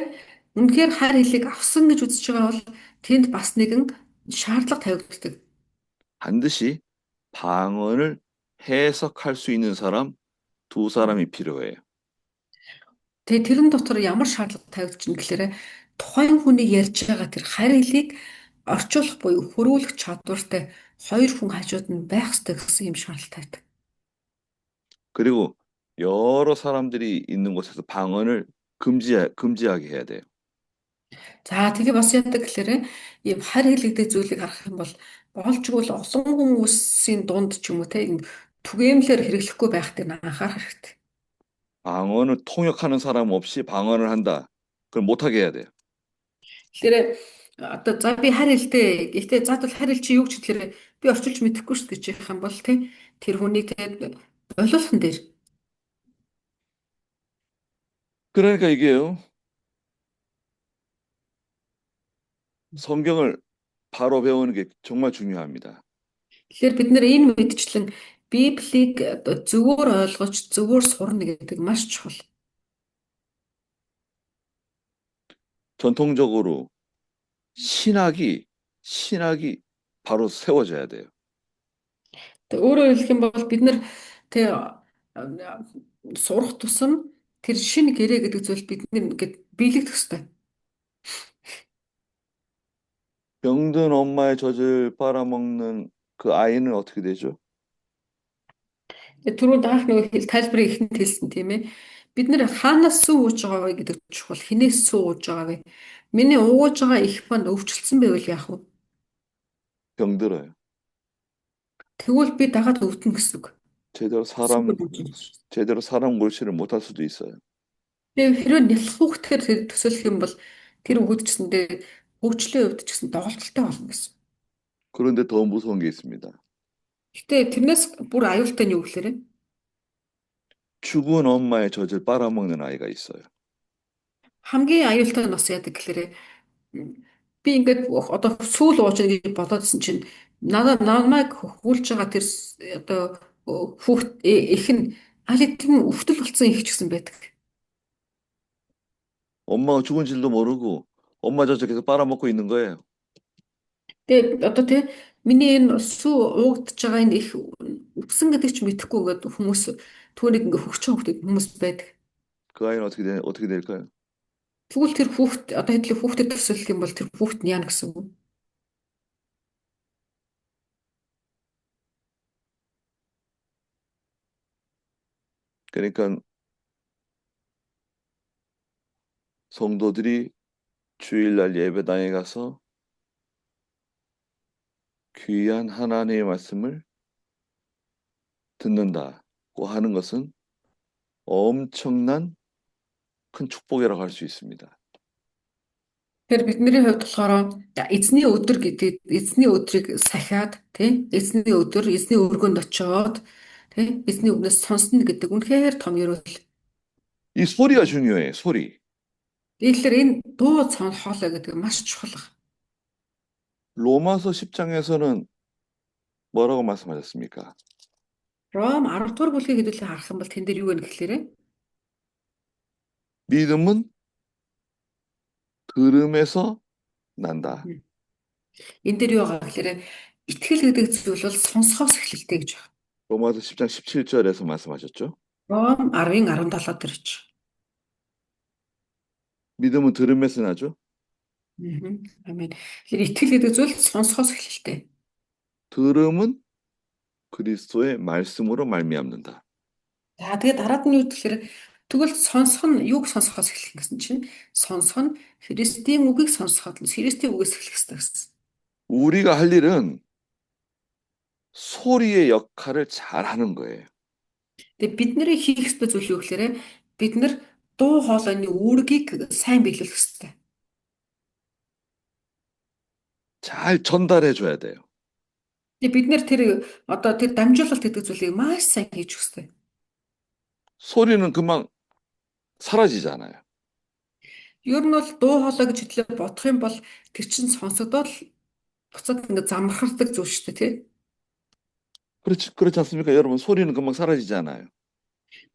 үнэхээр хар хэлийг авсан гэж үзэж байгаа бол тэнд бас нэгэн шаардлага тавигддаг. 반드시 방언을 해석할 수 있는 사람 두 사람이 필요해요. Тэгээ тэрэн дотор ямар шаардлага тавигдаж байна гэхээр тухайн хүний ярьж байгаа тэр хар хэлийг орчуулах буюу хөрвүүлэх чадвартай хоёр хүн хажууд нь байх ёстой гэсэн юм шаардлага тавьдаг. 그리고 여러 사람들이 있는 곳에서 방언을 금지하게 해야 돼요. За тэгээ бас яадаг гэхээр ийм хар хэлэгдэх зүйлийг харах юм бол болжгүй л олон хүмүүсийн дунд ч юм уу те түгээмлэр хэрэглэхгүй байх дээр анхаарах хэрэгтэй. 방언을 통역하는 사람 없이 방언을 한다. 그걸 못하게 해야 돼요. Тэгэхээр одоо за би хар хэлтэй гэхдээ зад бол хар хэл чи юу ч гэхээр би орчуулж мэдэхгүй шүү гэж ярих юм бол те тэр хүнийг тэгээд ойлгуулсан дээр. 그러니까 이게요. 성경을 바로 배우는 게 정말 중요합니다. Тэгэхээр бид нэр энэ мэдчлэн Библийг зөвөр ойлгож зөвөр сурна гэдэг маш чухал. 전통적으로 신학이 바로 세워져야 돼요. Тэг өөрөөр хэлэх юм бол бид нэр тэг сурах тусам тэр шинэ гэрээ гэдэг зүйл бид ингээд биелэгдэх ёстой. 병든 엄마의 젖을 빨아먹는 그 아이는 어떻게 되죠? Түрүү даах нэг тайлбарыг ихэнд хэлсэн тийм ээ. Бид нэр хаанаас сүү ууж байгаа вэ гэдэг чухал. Хинээс сүү ууж байгаа вэ? Миний ууж байгаа их манд өвчлсөн байвал яах вэ? 병들어요. Тэгвэл би дагаад өвдөн гэсэн үг. 제대로 사람 골치를 못할 수도 있어요. Тэгээ хэрвээ нялх хүүхдээр төсөөлөх юм бол тэр өгөгдсөндөө хөгжлийн хувьд ч гэсэн доголдолтой болно гэсэн. 그런데 더 무서운 게 있습니다. Гэтэ тэрнээс бүр аюултай нь юу гэхээр 죽은 엄마의 젖을 빨아먹는 아이가 있어요. хамгийн аюултай нь бас яадаг гэхээр би ингээд одоо сүүл уучна гэж бодоодсэн чинь намайг хүүлж байгаа тэр одоо хүүхд их нь аль хэдийн өвтөл болсон их ч гэсэн байдаг. 엄마가 죽은 줄도 모르고 엄마 젖을 계속 빨아먹고 있는 거예요. Тэгээ одоо тий миний энэ сүү уугдж байгаа энэ их үгсэн гэдэг ч мэдэхгүй ингээд хүмүүс түүнийг ингээд хөгч хүүхдэд хүмүүс байдаг. 그 아이는 어떻게 될까요? Тэгвэл тэр хүүхд одоо хэдүүлээ хүүхдэд төсөөлөх юм бол тэр хүүхд нь яана гэсэн үг. 그러니까 성도들이 주일날 예배당에 가서 귀한 하나님의 말씀을 듣는다고 하는 것은 엄청난 큰 축복이라고 할 수 있습니다. Тэгэхээр бидний хувьд болохоор эзний өдөр гэдэг эзний өдрийг сахиад тий эзний өдөр эзний өргөнд очиод тий эзний үгнээс сонсно гэдэг үнэхээр том ерөөл. 이 소리가 중요해, 소리. Тэгэхээр энэ дуу хоолой гэдэг маш чухал. 로마서 10장에서는 뭐라고 말씀하셨습니까? Ром 10 дугаар бүлгийг хэдүүлээ харах юм бол тэн дээр юу вэ гэхээр 믿음은 들음에서 난다. энэ дээр юу байгаа гэхээр итгэл гэдэг зүйл бол сонсохоос эхэлдэг гэж байна. 로마서 10장 17절에서 말씀하셨죠? Ром 10-ын 17 дээр ч. 믿음은 들음에서 나죠? Амен. Тэгэхээр итгэл гэдэг зүйл сонсохоос эхэлдэг. 들음은 그리스도의 말씀으로 말미암는다. За тэгээд дараад нь юу гэхээр тэгвэл сонсох нь юуг сонсохоос эхлэх гэсэн чинь сонсох нь Христийн үгийг сонсоход нь Христийн үгээс эхлэх хэрэгтэй гэсэн. 우리가 할 일은 소리의 역할을 잘 하는 거예요. Тэгээд бидний хийх ёстой зүйл юу гэхээр бид нар дуу хоолойны үүргийг сайн биелүүлэх ёстой. 잘 전달해 줘야 돼요. Тэгээд бид нар тэр одоо тэр дамжуулалт гэдэг зүйлийг маш сайн хийж өгөх ёстой. 소리는 금방 사라지잖아요. Ер нь бол дуу хоолой гэж хэлээ бодох юм бол тэр чинь сонсогдоод буцаад ингэ замрахардаг зүйл шүү дээ, тий? 그렇지 않습니까? 여러분, 소리는 금방 사라지잖아요.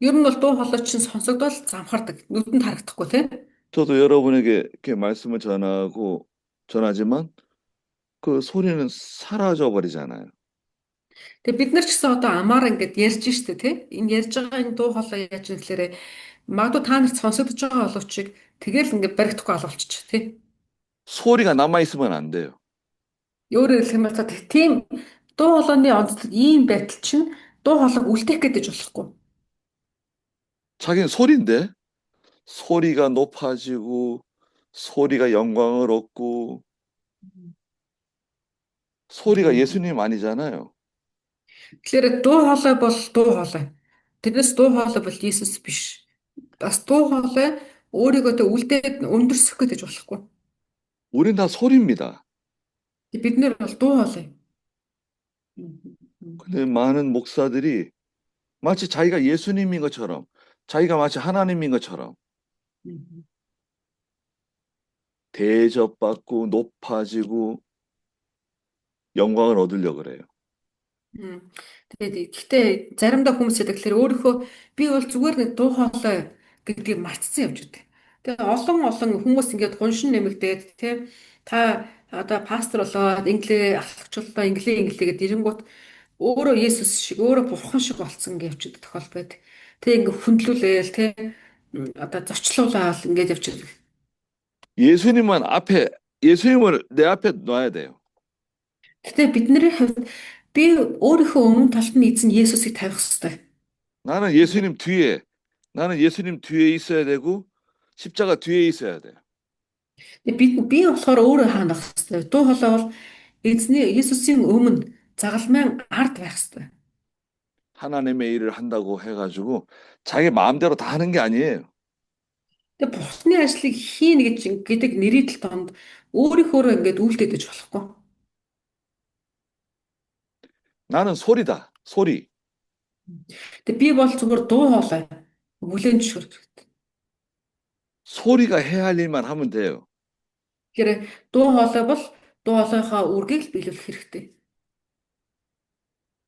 Ер нь бол дуу хоолой чинь сонсогдоод замхардаг. Нүдэнд харагдахгүй, тий? 저도 여러분에게 이렇게 말씀을 전하지만 그 소리는 사라져 버리잖아요. Тэгээ бид нар ч гэсэн одоо амаар ингэж ярьж штэ тий. Энэ ярьж байгаа энэ дуу хоолой яаж юм гэхээр магадгүй та нарт сонсогдож байгаа боловч тэгэл ингэ баригдахгүй алуулчих тий. 소리가 남아 있으면 안 돼요. Өөрөөр хэлэх юм бол тийм дуу хоолойны онцлог ийм байдал чинь дуу хоолойг үлдээх гэдэг болохгүй. 자기는 소리인데 소리가 높아지고 소리가 영광을 얻고 소리가 예수님 아니잖아요. Тэгэхээр дуу хоолой бол дуу хоолой. Тэрнээс дуу хоолой бол Иесус биш. Бас дуу хоолой өөрийгөө тэ үлдээд өндөрсөх гэж болохгүй. 우린 다 소리입니다. Бид нэр бол дуу хоолой. 근데 많은 목사들이 마치 자기가 예수님인 것처럼 자기가 마치 하나님인 것처럼 대접받고 높아지고 영광을 얻으려고 그래요. Тэгээд гэхдээ заримдаа хүмүүс хэлэхээр өөрийнхөө би бол зүгээр нэг дуу хоолой гэдгийг мартсан явж байдаг. Тэгээд олон хүмүүс ингээд гуншин нэмэгдээд тий та одоо пастор болоод ахлагчлалаа инглигээд ирэнгүүт өөрөө Есүс шиг өөрөө бурхан шиг болцсон гэж явж байгаа тохиол байдаг. Тэг ингээд хүндлүүлээл тий одоо зочлуулаад ингээд явж байгаа. 예수님을 내 앞에 놔야 돼요. Гэтэ бидний хувьд би өөрийнхөө өмнө талд нь эзэн Есүсийг тавих хэрэгтэй. 나는 예수님 뒤에 있어야 되고 십자가 뒤에 있어야 돼요. Би болохоор өөрөө хаанах хэрэгтэй. Дуу хоолой бол эзний Есүсийн өмнө загалмайн ард байх хэрэгтэй. 하나님의 일을 한다고 해가지고 자기 마음대로 다 하는 게 아니에요. Тэгээ бурхны ажлыг хийнэ гэдэг нэрийдэл донд өөрийнхөө ингээд үйлдэж болохгүй. 나는 소리다. 소리. Тэгээ би бол зүгээр дуу хоолой бүлээн зөвшөөрөх хэрэгтэй. 소리가 해야 할 일만 하면 돼요. Тэгэхээр дуу хоолой бол дуу хоолойхоо үргийг л биелүүлэх хэрэгтэй.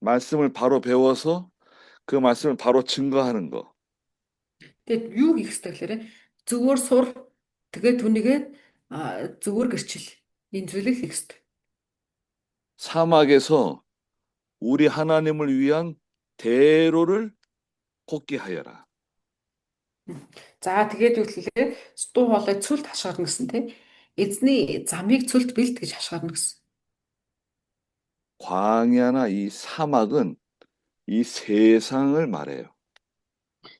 말씀을 바로 배워서 그 말씀을 바로 증거하는 거. Тэгээд юу хийх хэрэгтэй гэхээр зүгээр сур тэгээд түүнийгээ зүгээр гэрчил. Энэ зүйлийг хийх хэрэгтэй. 사막에서 우리 하나님을 위한 대로를 걷게 하여라. За тэгээд юу хэлээ? Дуу хоолой цүлд хашгирна гэсэн тий. Эзний замыг цүлд бэлтгэж хашгирна гэсэн. 광야나 이 사막은 이 세상을 말해요.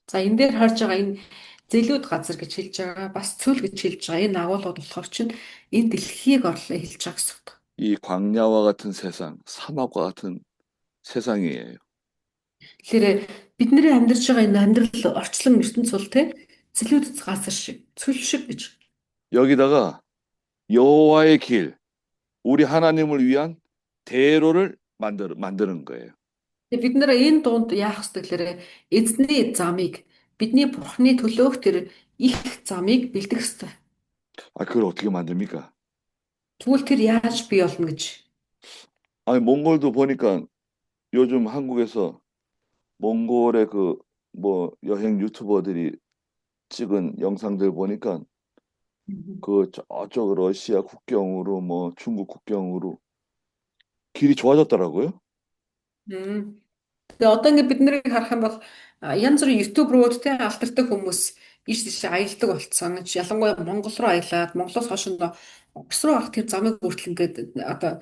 За энэ дээр харж байгаа энэ зэлүүд газар гэж хэлж байгаа. Бас цүл гэж хэлж байгаа. Энэ агуулгууд болохоор чинь энэ дэлхийг орлоо хэлж байгаа гэсэн үг. 이 광야와 같은 세상, 사막과 같은 세상이에요. Тэгэхээр бидний амьдарч байгаа энэ амьдрал орчлон ертөнц бол тий зэлүүд газар шиг, цүл шиг гэж. 여기다가 여호와의 길, 우리 하나님을 위한 대로를 만드는 거예요. Тэгээ бид нэр энэ дунд яах ёстой гэхээр эзний замыг бидний бурхны төлөөх тэр их замыг бэлдэх ёстой. 아, 그걸 어떻게 만듭니까? Тэгвэл тэр яаж бий болно гэж. 아니, 몽골도 보니까 요즘 한국에서 몽골의 그 뭐 여행 유튜버들이 찍은 영상들 보니까 그 저쪽 러시아 국경으로 뭐 중국 국경으로 길이 좋아졌더라고요. Тэгээ одоо ингээд бид нарыг харах юм бол янз бүрийн YouTube руу тэ алдартай хүмүүс иш тийш аялдаг болцсон гэж ялангуяа Монгол руу аялаад Монголоос хойшоо Орос руу авах тэр замыг хүртэл ингээд одоо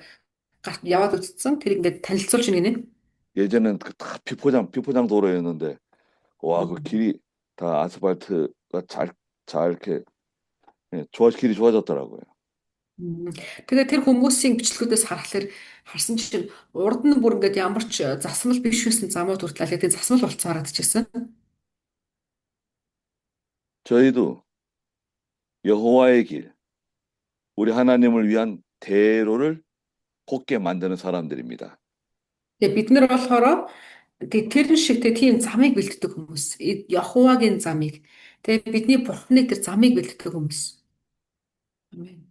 гарт яваад үзсэн. Тэр ингээд танилцуулж гинэ. 예전엔 다 비포장 도로였는데 와, 그 길이 다 아스팔트가 잘 이렇게 길이 좋아졌더라고요. Тэгээ тэр хүмүүсийн бичлэгүүдээс харахаар харсан чинь урд нь бүр ингээд ямар ч засмал биш байсан замууд хүртэл аль хэдийн засмал болцсон харагдчихсан. 저희도 여호와의 길, 우리 하나님을 위한 대로를 곱게 만드는 사람들입니다. Тэгээ бид нар болохоор тэр шиг тийм замыг бэлддэг хүмүүс. Яхувагийн замыг. Тэгээ бидний бурхны тэр замыг бэлддэг хүмүүс. Амен.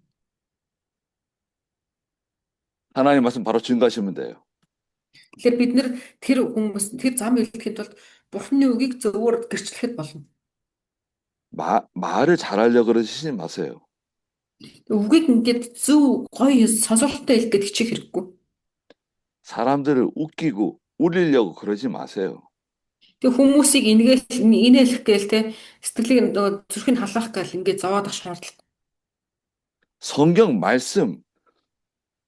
하나님 말씀 바로 증거하시면 돼요. Тэгэхээр бид нар тэр хүмүүс тэр зам бэлтгэхэд бол бурхны үгийг зөвөр гэрчлэхэд болно. 말을 잘하려고 그러시지 마세요. Үгийг ингээд зөв гоё сонсголттой хэлэх гэж хичээх хэрэггүй. 사람들을 웃기고 울리려고 그러지 마세요. Тэг хүмүүсийг инээлэх гээл те сэтгэлийг зүрхийг халаах гээл ингээд зовоод ах шаардлагагүй. 성경 말씀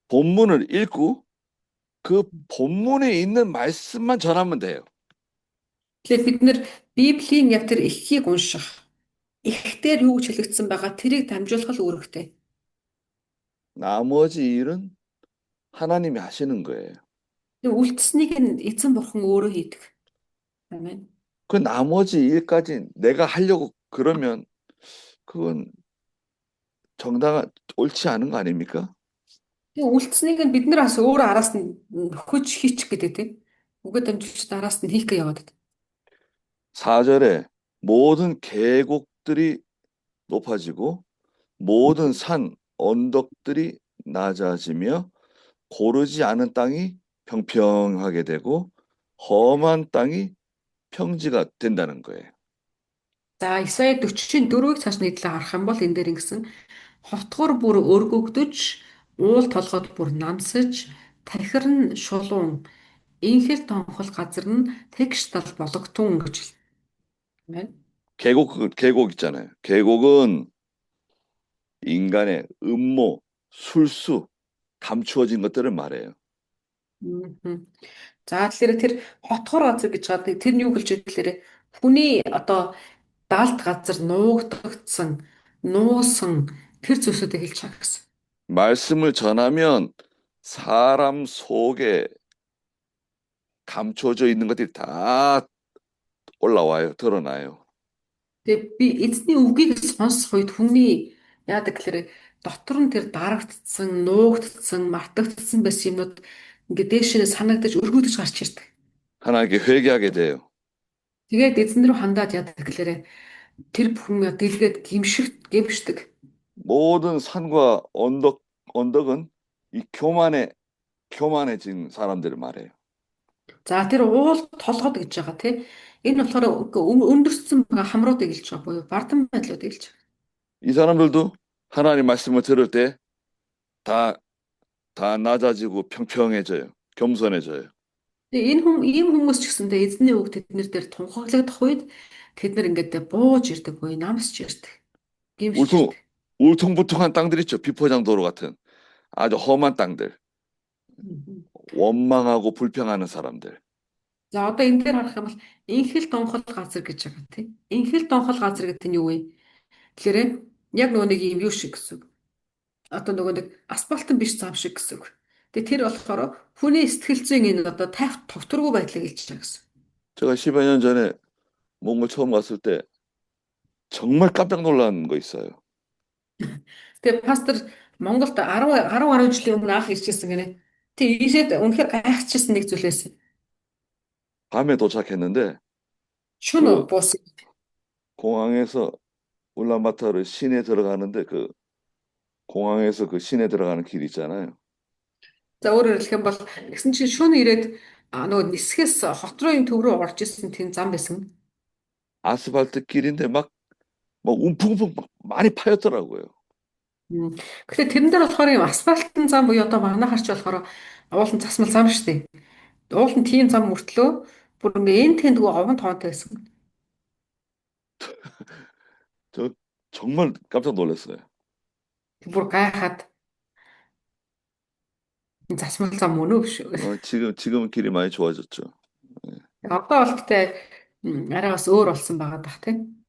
본문을 읽고 그 본문에 있는 말씀만 전하면 돼요. Тэгэхээр бид нэр Библийн яг тэр эхийг унших. Эхтэр юу гэж хэлэгдсэн байгаа тэрийг дамжуулах л үүрэгтэй. 나머지 일은 하나님이 하시는 거예요. Тэг үлдсэнийг нь эзэн бурхан өөрөө хийдэг. Амен. 그 나머지 일까지 내가 하려고 그러면 그건 옳지 않은 거 아닙니까? Тэг үлдсэнийг нь бид нар бас өөрөө араас нь хөж хийчих гэдэг тийм. Үгээд дамжуулж араас нь хийх гэж яваад байдаг. 4절에 모든 계곡들이 높아지고 모든 산, 언덕들이 낮아지며 고르지 않은 땅이 평평하게 되고 험한 땅이 평지가 된다는 거예요. За Исая 44-ийг цааш нийтлээ харах юм бол энэ дээр ингэсэн хотгор бүр өргөгдөж, уул толгойд бүр намсаж, тархир нь шулуун, инхэл тонхол газар нь тэгш тал бологтун гэж байна. 계곡 있잖아요. 계곡은 인간의 음모, 술수, 감추어진 것들을 말해요. За тэгэхээр тэр хотгор газар гэж байгаа тэр нь юу хэлж байгаа гэхээр хүний одоо даалт газар нуугдагдсан, нуусан тэр зүйлсүүдийг хэлж байгаа гэсэн. 말씀을 전하면 사람 속에 감춰져 있는 것들이 다 올라와요. 드러나요. Тэгээ би эзний үгийг сонсох үед хүний яадаг гэхээр дотор нь тэр дарагдсан, нуугдсан, мартагдсан байсан юмнууд ингээд дээшээ санагдаж өргөдөж гарч ирдэг. 하나님께 회개하게 돼요. Тэгээд эзэн рүү хандаад яадаг гэхээр тэр бүхэн дэлгээд гимшдэг. 모든 산과 언덕은 이 교만해진 사람들을 말해요. За тэр уул толгод гэж байгаа тий. Энэ болохоор өндөрсөн байгаа хамруудыг хэлж байгаа буюу бардам байдлуудыг хэлж байгаа. 이 사람들도 하나님 말씀을 들을 때 다 낮아지고 평평해져요. 겸손해져요. Тэгээ ийм хүмүүс ч гэсэндээ эзний үг тэднэр дээр тунхаглагдах үед тэд нар ингээд бууж ирдэг буюу намсж ирдэг. Гимшиж 울퉁 ирдэг. 울퉁불퉁한 땅들 있죠. 비포장 도로 같은 아주 험한 땅들, Мгм. 원망하고 불평하는 사람들. За одоо энэ дээр харах юм бол инхэл донхол газар гэж байгаа тийм. Инхэл донхол газар гэдэг нь юу вэ? Тэгэхээр яг нөгөө нэг юм юу шиг гэсэн үг. Одоо нөгөө нэг асфальтан биш зам шиг гэсэн үг. Тэгээ тэр болохоор хүний сэтгэл зүйн энэ одоо тайвт товторгүй байдлыг илж байгаа гэсэн. 제가 10여 년 전에 몽골 처음 갔을 때 정말 깜짝 놀란 거 있어요. Тэгээ пастор Монголд 10 гаруй жилийн өмнө анх ирчихсэн гинэ. Тэг ийшээд үнэхээр гайхчихсан нэг зүйл байсан. 밤에 도착했는데 Шөнө 그 буус. 공항에서 울란바토르 시내 들어가는데 그 공항에서 그 시내 들어가는 길 있잖아요. За өөрөөр хэлэх юм бол тэгсэн чинь шөнө ирээд нөгөө нисгээс хот руу энэ төв рүү орж исэн тийм зам байсан. 아스팔트 길인데 막 움푹움푹 막 많이 파였더라고요. Гэхдээ тэрэн дээр болохоор юм асфальтын зам буюу одоо манайхаарч болохоор уулын засмал зам шүү дээ. Уулын тийм зам мөртлөө бүр ингээ энэ тэндгүй овон тоонтой байсан. 저 정말 깜짝 놀랐어요. Бүр гайхаад энэ засмал зам мөн үү шүү. 지금은 길이 많이 좋아졌죠. Одоо болттой арай бас өөр болсон байгаа дах тийм.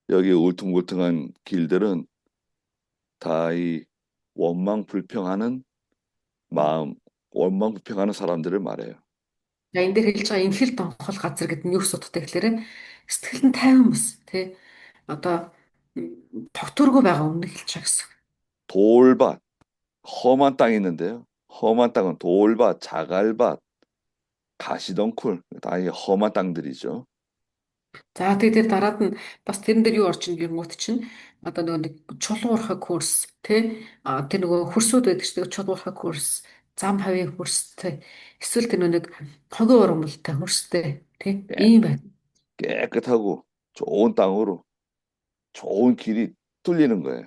여기 울퉁불퉁한 길들은 다 이 원망 불평하는 마음, 원망 불평하는 사람들을 말해요. За энэ дээр хэлж байгаа инхэл донхол газар гэдэг нь юу гэсэн утгатай гэхээр сэтгэл нь тайван бас тий. Одоо тогтворгүй байгаа өмнө хэлж байгаа гэсэн. 돌밭, 험한 땅이 있는데요. 험한 땅은 돌밭, 자갈밭, 가시덩굴, 다 이 험한 땅들이죠. За тэгээд дараад нь бас тэрэн дээр юу орчин гингүүт чинь одоо нөгөө нэг чулуурхаг курс тий тэр нөгөө хөрсүүд байдаг чинь чулуурхаг курс зам хавийн хөрстэй эсвэл тэр нөгөө нэг хогийн урамлалтай хөрстэй тий 깨- ийм байна. 깨끗하고 좋은 땅으로 좋은 길이 뚫리는 거예요.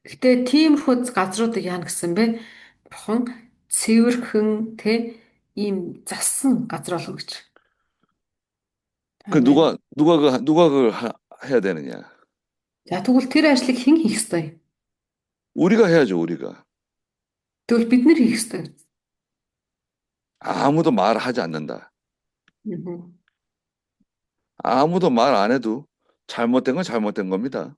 Гэтэ тиймэрхүү газруудыг яана гэсэн бэ? Бурхан цэвэрхэн тий ийм зассан газар болов гэж. 그 Амен. 누가 그걸 해야 되느냐? За тэгвэл тэр ажлыг хэн хийх ёстой? 우리가 해야죠, 우리가. Тэгвэл бид нар хийх ёстой. 아무도 말하지 않는다. Мгм. 아무도 말 안 해도 잘못된 건 잘못된 겁니다.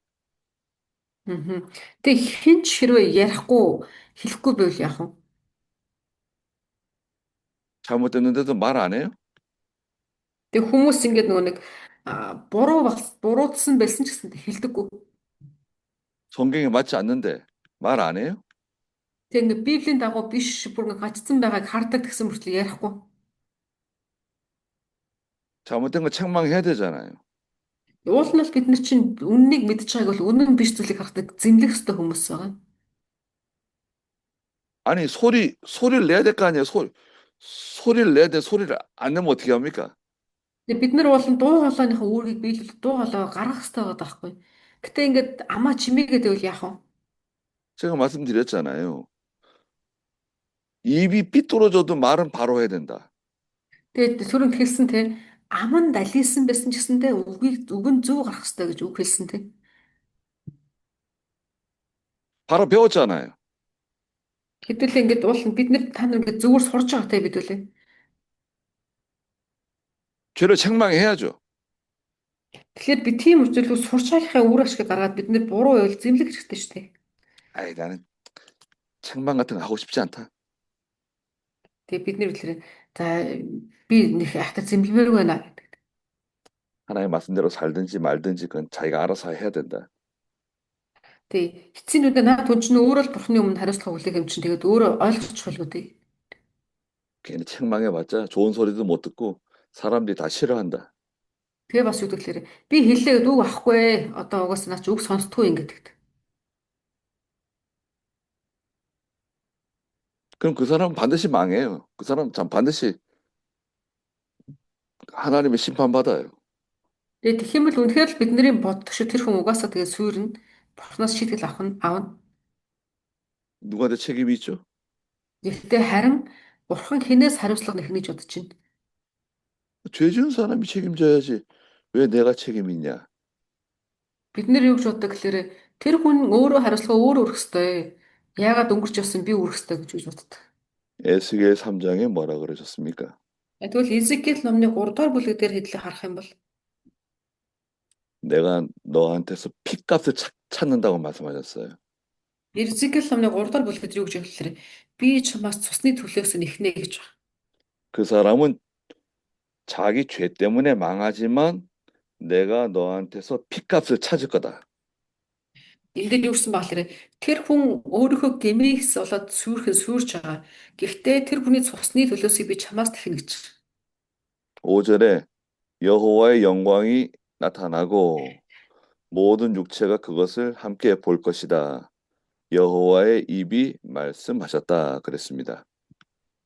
Мгм. Тэг хэн ч хэрвээ ярихгүй хэлэхгүй байвал яах вэ? 잘못됐는데도 말 안 해요? Тэг хүмүүс ингээд нөгөө нэг буруудсан байсан ч гэсэн хэлдэггүй. 성경에 맞지 않는데 말 안 해요? Тэг ингээд Библийн дагуу биш бүр ингээд гацсан байгааг хардаг гэсэн мөртлөө ярихгүй. 잘못된 거 책망해야 되잖아요. Уул нь бол бид нар чинь үннийг мэдж байгааг бол үнэн биш зүйлийг харахад зэмлэх ёстой хүмүүс байгаа. 아니 소리를 내야 될 거 아니에요. 소리를 내야 돼. 소리를 안 내면 어떻게 합니까? Тэг бид нар бол дуу хоолойныхоо үүргийг биелүүлэх дуу хоолой гаргах хэрэгтэй байгаа байхгүй. Гэтэ ингээд амаа чимээгээд байвал яах вэ? 제가 말씀드렸잖아요. 입이 삐뚤어져도 말은 바로 해야 된다. Тэгээд түрүүнд хэлсэн те ам нь далилсан байсан ч гэсэндээ үг нь зөв гарах хэрэгтэй гэж үг хэлсэн те. 바로 배웠잖아요. Хэдүүлээ ингээд уул нь бид нар та нар ингээд зөвөр сурж байгаа те бидүүлээ. 죄를 책망해야죠. Тэгэхээр би тийм үзүүлэлгүй сурч байхаа үр ашиг гаргаад бид нар буруу байвал зэмлэх хэрэгтэй шүү дээ. 아이 나는 책망 같은 거 하고 싶지 않다. Тэгээд бид нар үлээрээ за би нэг ахтар зэмлэмээр байна гэдэг. 하나님 말씀대로 살든지 말든지 그건 자기가 알아서 해야 된다. Тэгээд эцсийнүүдээ наад түн чинь өөрөө л бурхны өмнө хариуцлага хүлээх юм чинь тэгээд өөрөө ойлгочих болов үү. 괜히 책망해봤자 좋은 소리도 못 듣고 사람들이 다 싫어한다. Тэгээ бас юу гэхээр би хэллээ үг авахгүй одоо угаасаа наач үг сонсдгүй ингээд. 그럼 그 사람은 반드시 망해요. 그 사람 참 반드시 하나님의 심판받아요. Тэгээд тэгэх юм бол үнэхээр л бидний боддог шүү тэр хүн угаасаа тэгээд суурна. Бурхнаас шийтгэл авна. 누구한테 책임이 있죠? Гэхдээ харин бурхан хинээс хариуцлага нэхнэ гэж бодож байна. 죄 지은 사람이 책임져야지. 왜 내가 책임 있냐? Бид нэр юу гэж боддог гэхээр тэр хүн өөрөө хариуцлага өөрөө өрөх ёстой. Яагаад өнгөрч явсан би өрөх ёстой гэж боддог. 에스겔 3장에 뭐라 그러셨습니까? Тэгвэл Изекиэл номны 3 дугаар бүлэг дээр хэдлээ харах юм бол 내가 너한테서 핏값을 찾는다고 말씀하셨어요. Изекиэл номны 3 дугаар бүлэгт юу гэж хэлэхээр би чамаас цусны төлөөс нь ихнэ гэж байна. 그 사람은 자기 죄 때문에 망하지만 내가 너한테서 핏값을 찾을 거다. Энд дээр юу гэсэн баг лээ. Тэр хүн өөрийнхөө гэмээс болоод сүрхэн сүрж байгаа. Гэхдээ тэр хүний цусны төлөөсөө би чамаас дахин гэж. 5절에 여호와의 영광이 나타나고 모든 육체가 그것을 함께 볼 것이다. 여호와의 입이 말씀하셨다. 그랬습니다.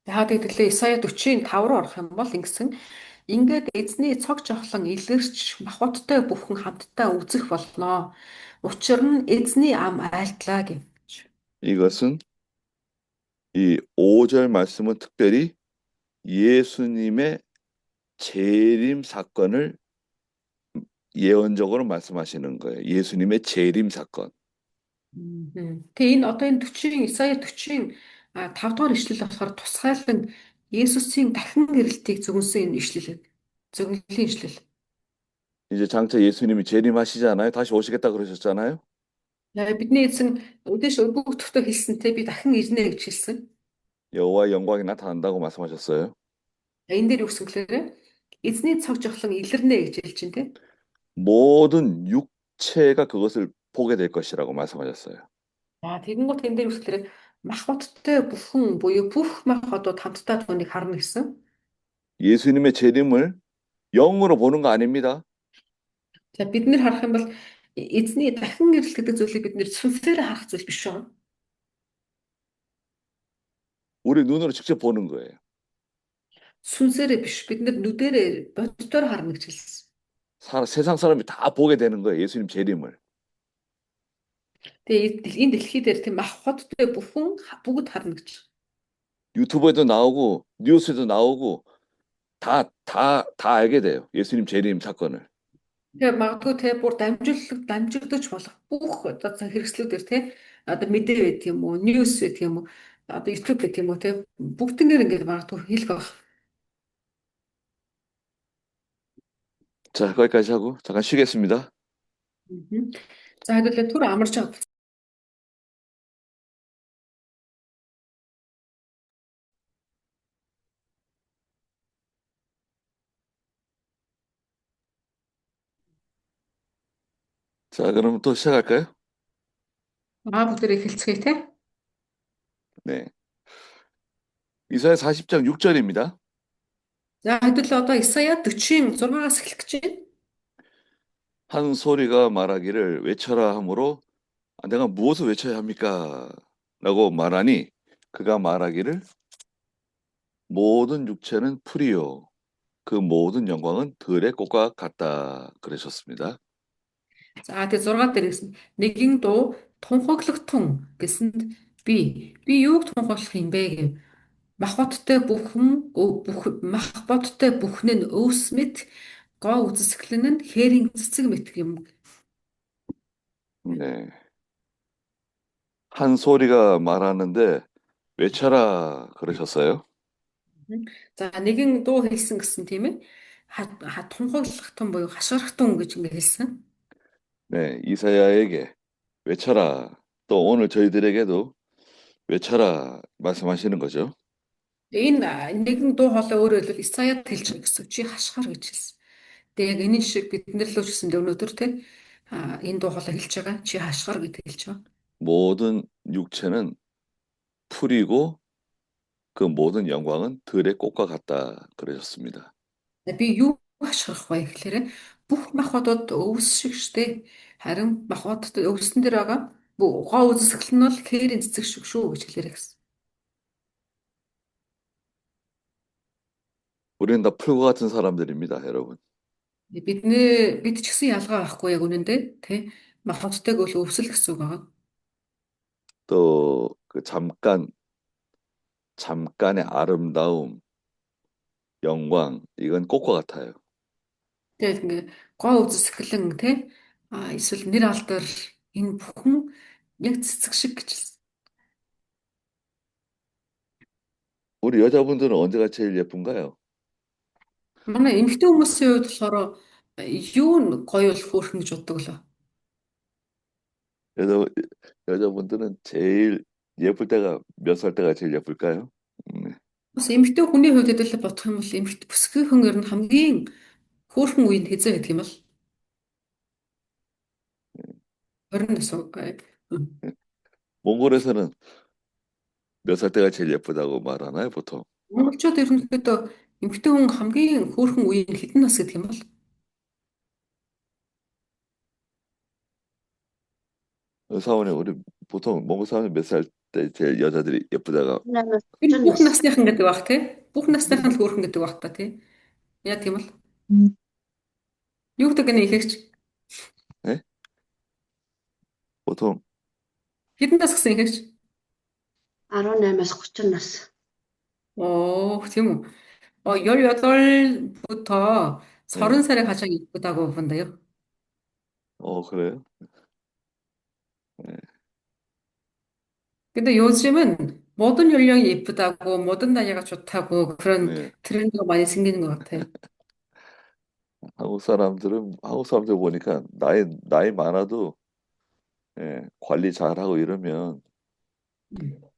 Яагаад гэвэл Исая 45 руу орох юм бол ингэсэн ингээд эзний цог жавхлан илэрч махбодтой бүхэн хамтдаа үзэх болно. Учир нь эзний ам айлтлаа гэж. 이것은 이 5절 말씀은 특별히 예수님의 재림 사건을 예언적으로 말씀하시는 거예요. 예수님의 재림 사건. Тэгээ энэ одоо энэ 40 Исая 40 5 дугаар ишлэл болохоор тусгайлан Есүсийн дахин ирэлтийг зөвгөнсөн энэ ишлэл. Зөвгөнлийн ишлэл. 이제 장차 예수님이 재림하시잖아요. 다시 오시겠다 그러셨잖아요. Бидний эзэн өдөөш өгөгдөхтөө хэлсэнтэй би дахин ирнэ гэж хэлсэн. 여호와의 영광이 나타난다고 말씀하셨어요. Энэ дээр юу гэсэн гэхээр эзний цог жавхлан илэрнэ гэж хэлж байна те. 모든 육체가 그것을 보게 될 것이라고 말씀하셨어요. Тэгэн гот энэ дээр юу гэхээр махбодтой бүхэн буюу бүх махбодууд хамтдаа түүнийг харна гэсэн. 예수님의 재림을 영으로 보는 거 아닙니다. За бид нэр харах юм бол эзний дахин ирэлт гэдэг зүйлийг бид нэр сүнсээр харах зүйл биш үү? 우리 눈으로 직접 보는 거예요. Сүнсээрээ биш бид нэр нүдэрээ боддоор харна гэж хэлсэн. 세상 사람이 다 보게 되는 거예요. 예수님 재림을. Тэгээ энэ дэлхий дээр тийм махбодтой бүхэн бүгд харна гэж. 유튜브에도 나오고 뉴스에도 나오고 다 알게 돼요. 예수님 재림 사건을. Тэгээ магадгүй те бүр дамжигдаж болох бүх одоо хэрэгслүүдээр те одоо мэдээ байт юм уу, ньюс байт юм уу, одоо YouTube байт юм уу те бүгднээр ингээд магадгүй хэлэх байх. 자, 거기까지 하고 잠깐 쉬겠습니다. За хэдүүлээ түр амарч байгаа. 자, 그럼 또 시작할까요? Бүгдээр эхэлцгээе те. 네. 이사야 40장 6절입니다. За хэдүүлээ одоо Исая 46-аас эхлэх гэж байна. 한 소리가 말하기를 외쳐라 하므로 내가 무엇을 외쳐야 합니까? 라고 말하니 그가 말하기를 모든 육체는 풀이요 그 모든 영광은 들의 꽃과 같다 그러셨습니다. За тэгээ 6 дээр гэсэн нэгэн дуу тунхаглахтун гэсэнд би юуг тунхаглах юм бэ гэв. Махбодтой бүхэн нь өвс мэт гоо үзэсгэлэн нь хээрийн цэцэг мэт юм. 네. 한 소리가 말하는데 외쳐라 그러셨어요. За нэгэн дуу хэлсэн гэсэн тийм ээ. Тунхаглахтун буюу хашгирахтун гэж ингэ хэлсэн. 네, 이사야에게 외쳐라. 또 오늘 저희들에게도 외쳐라 말씀하시는 거죠. Энэ нэгэн дуу хоолой өөрөөр хэлбэл Исаяд хэлж байгаа гэсэн чи хашгир гэж хэлсэн. Тэгээ яг энэ шиг бид нар л үчсэн өнөөдөр те энэ дуу хоолой хэлж байгаа чи хашгир гэж хэлж байгаа. 모든 육체는 풀이고 그 모든 영광은 들의 꽃과 같다 그러셨습니다. Би юу хашгирах вэ гэхээр бүх махбодод өвс шиг штэ. Харин махбодод өвсөн дээр байгаа гоо үзэсгэлэн нь бол хээрийн цэцэг шиг шүү гэж хэлээрэй гэсэн. 우리는 다 풀과 같은 사람들입니다, 여러분. Бид ч гэсэн ялгаа байхгүй яг үнэндээ тий махбодтойг бол өвсөл гэсэн үг байгаа. 또 그 잠깐의 아름다움, 영광, 이건 꽃과 같아요. Тэгээд ингээ гоо үзэсгэлэн тий эсвэл нэр алдар энэ бүхэн яг цэцэг шиг гэж хэлсэн. 우리 여자분들은 언제가 제일 예쁜가요? Манай эмэгтэй хүмүүсийн хувьд болохоор юу нь гоё бол хөөрхөн гэж боддог лөө. 여자, 여자분들은 제일 예쁠 때가 몇 살 때가 제일 예쁠까요? Бас эмэгтэй хүний хувьд хэдүүлээ бодох юм бол эмэгтэй бүсгүйхэн ер нь хамгийн хөөрхөн үе нь хэзээ байдаг юм бол 20 нас. 몽골에서는 몇 살 때가 제일 예쁘다고 말하나요, 보통? Монголчууд ерөнхийдөө эмэгтэй хүн хамгийн хөөрхөн үе нь хэдэн нас гэдэг юм бол 사원님, 우리 보통 몽골 사원님 몇 살 때 제일 여자들이 예쁘다가 энэ бүх насныхан гэдэг баг тий. Бүх насныхан л хөөрхөн гэдэг баг та тий. Яа тийм бол юу гэдэг нь ихэгч 네? 보통 хэдэн нас гэсэн ихэгч 18-аас 30 нас. тийм үү. 18부터 네. 30살에 가장 이쁘다고 본다요. 그래요? 근데 요즘은 모든 연령이 예쁘다고 모든 나이가 좋다고 그런 네. 트렌드가 많이 생기는 것 같아요. 한국 사람들 보니까 나이 많아도 관리 잘하고 이러면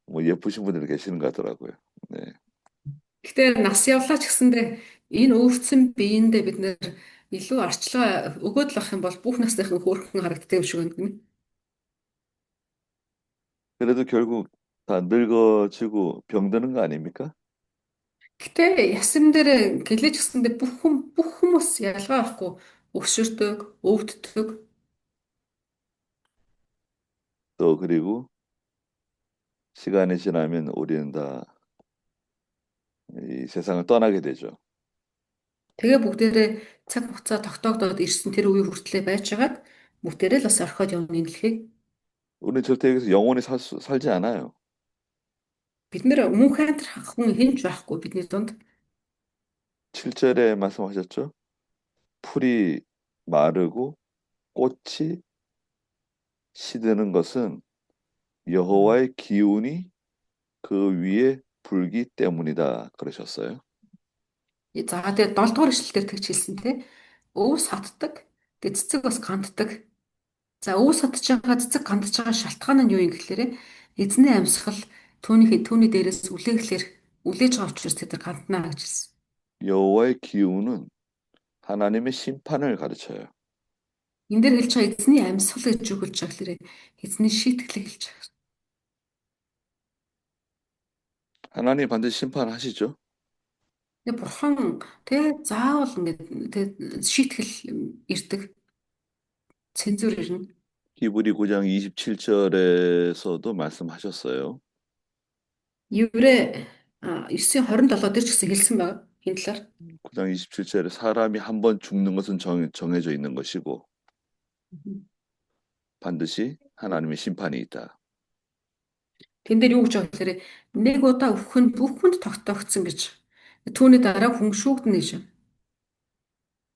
뭐 예쁘신 분들이 계시는 것 같더라고요. 네. Гэхдээ нас явлаа ч гэсэндээ энэ өөрчлөсөн биеиндээ бид нэр илүү арчлага өгөөд л ах юм бол бүх насныхан хөөрхөн харагддаг юм шиг байна. 그래도 결국 다 늙어지고 병드는 거 아닙니까? Гэхдээ ясам дээр гэлэж гэсэндээ бүх хүмүүс ялгаа авахгүй өксөрдөг, өвддөг. 또 그리고 시간이 지나면 우리는 다 이 세상을 떠나게 되죠. Тэгээ бүгдээрээ цаг хугацаа тогтоогдоод ирсэн тэр үе хүртлээр байжгаад бүгдээрээ л бас орхиод явна энэ дэлхийг. 우리는 절대 여기서 영원히 살지 않아요. Бид нэр мөн хайтрах хүн хинж байхгүй бидний дунд. 7절에 말씀하셨죠? 풀이 마르고 꽃이 시드는 것은 여호와의 기운이 그 위에 불기 때문이다 그러셨어요. За тэгээ 7 дугаар эшлэлээр тэгж хэлсэн те. Өв саддаг, тэгээ цэцэг бас ганддаг. За өв садж байгаа цэцэг гандж байгаа шалтгаан нь юу юм гэхээр эзний амьсгал түүний дээрээс үлээж байгаа учраас тэд ганднаа гэж хэлсэн. 여호와의 기운은 하나님의 심판을 가르쳐요. Энд дээр хэлж байгаа эзний амьсгал гэж юу хэлж байгаа гэхээр эзний шийтгэлийг хэлж байгаа. 하나님 반드시 심판하시죠. Тэгээ бурхан тэгээ заавал ингээд тэгээ шийтгэл ирдэг. Цензур ирнэ. 히브리 9장 27절에서도 말씀하셨어요. Еврэ 9:27 дээр ч гэсэн хэлсэн байна. Энэ талаар 9장 27절에 사람이 한 번 죽는 것은 정해져 있는 것이고 반드시 하나님의 심판이 있다. тэн дээр юу гэж байгаа гэхээр нэг удаа өөх нь бүхэнд тогтоогдсон гэж. Түүний дараа хүн шүүгдэнэ гэж.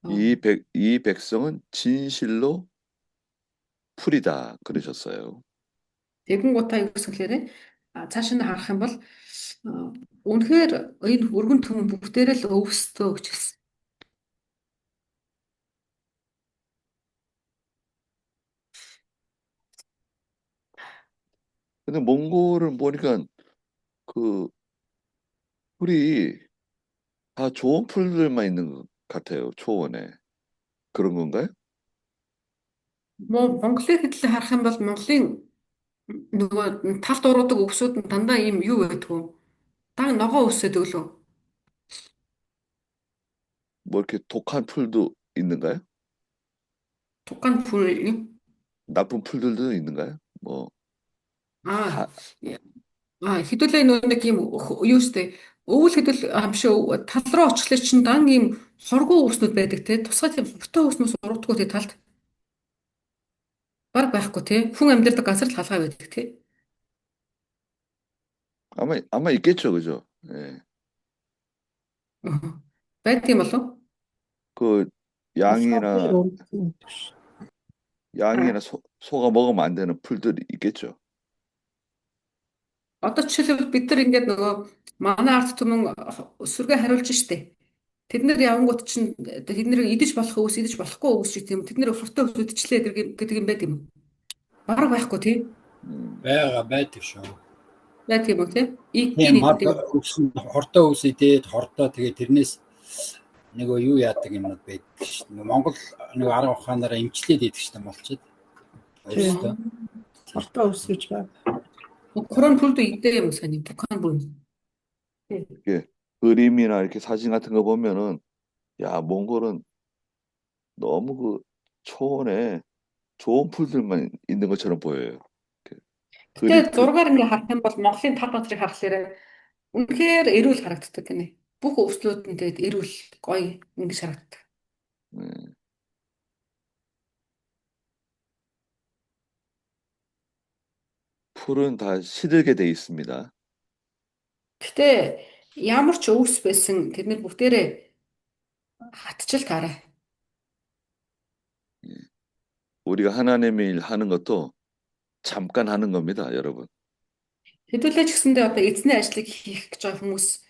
이 백성은 진실로 풀이다 그러셨어요. Тэгэн гутаа юу гэсэн гэхээр цааш нь харах юм бол үнэхээр энэ өргөн түмэн бүгдээрээ л өвсдөө гэж хэлсэн. 근데 몽골을 보니까 그 풀이 다 좋은 풀들만 있는 것 같아요. 초원에. 그런 건가요? Монголын хэдлээ харах юм бол Монголын нөгөө талд уруудаг өвсүүд нь дандаа ийм юу байдгүй. Дан ногоо өсөдөг лөө. 뭐 이렇게 독한 풀도 있는가요? Тугаан бүр юм. 나쁜 풀들도 있는가요? 뭐 Аа хэдүүлээ нэг юм юу штэ өвөл хэдүүл биш тал руу очихлоо чинь дан ийм хоргоо өвснүүд байдаг те тусгай тийм бутаа өвснөөс уруудгүй те талд баг байхгүй те хүн амьдардаг газар л халгаа байдаг те 아마 있겠죠, 그죠? 예. Байд юм болов? 그 양이나 아, 소가 먹으면 안 되는 풀들이 있겠죠. одоо жишээлбэл бид нар ингээд нөгөө манай ард түмэн сүргээ хариулж штэ. Тэд нэр явангууд чинь тэд нэр идэж болох өвс идэж болохгүй өвс шиг тийм. Тэд нэр фруктаа үдчихлээ гэдэг юм байт юм. Бараг байхгүй тий. байдаг шүү. Яа тийм үү тий. Тийм Игийн мад нийтэд өвс нь хортой өвс идээд хортой тэгээ тэрнээс нөгөө юу яадаг юмнууд байдаг шүү дээ. Монгол нөгөө арга ухаанаараа эмчлээд идэх шүү дээ молчод. Өөрөөсөө. Хортой ус гэж байна. 그런 풀도 있대요, 목사님. 북한 분. 이게 그림이나 이렇게 사진 같은 거 보면은 야, 몽골은 너무 그 초원에 좋은 풀들만 있는 것처럼 보여요. 그림 Гэтэ зургаар ингээ харах юм бол Монголын тав газрыг харахаар үнэхээр эрүүл харагддаг гинэ. Бүх өвслүүд нь тэгээд эрүүл гоё ингэж харагддаг. 네. 풀은 다 시들게 돼 있습니다. Гэтэ ямар ч өвс байсан тэдний бүгдээрээ хатчил таарай. 우리가 하나님의 일 하는 것도 잠깐 하는 겁니다, 여러분. Хэдүүлээ ч гэсэндээ одоо эзний ажлыг хийх гэж байгаа хүмүүс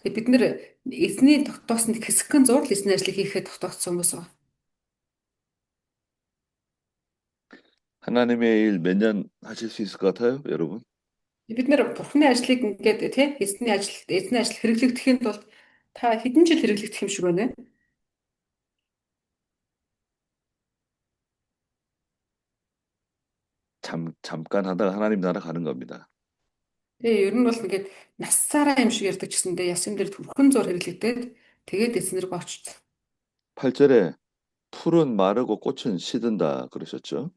тэгээд бид нэр эзний тогтоосон хэсэгхэн зурл эзний ажлыг хийхэд тогтоогдсон хүмүүс байгаа. 하나님의 일 몇 년 하실 수 있을 것 같아요, 여러분? Бид нэр Бурхны ажлыг ингээд тий эзний ажил хэрэглэгдэхийн тулд та хэдэн жил хэрэглэгдэх юм шиг байна. 잠깐 하다가 하나님 나라 가는 겁니다. Тэгээ ер нь бол ингээд нассаараа юм шиг ярьдаг гэсэндээ ясан дээр төрхөн зур хэрэглэгдээд тэгээд эзнэр гоочд. 8절에 풀은 마르고 꽃은 시든다 그러셨죠?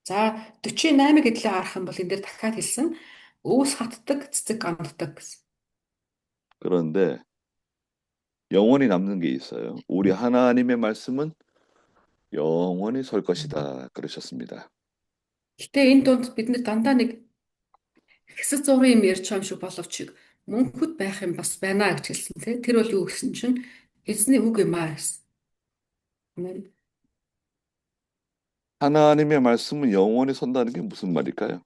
За 48 гэдлээ харах юм бол энэ дээр дахиад хэлсэн өвс хатдаг, цэцэг ганддаг гэсэн. 그런데 영원히 남는 게 있어요. 우리 하나님의 말씀은 영원히 설 것이다 그러셨습니다. Гэтэ энэ дунд бид нэр дандаа нэг хэсэг зургийн юм ярьж байгаа юм шиг боловч мөнхөд байх юм бас байна гэж хэлсэн тий. Тэр бол юу гэсэн чинь эзний үг юм аа гэсэн. Амен. 하나님의 말씀은 영원히 선다는 게 무슨 말일까요?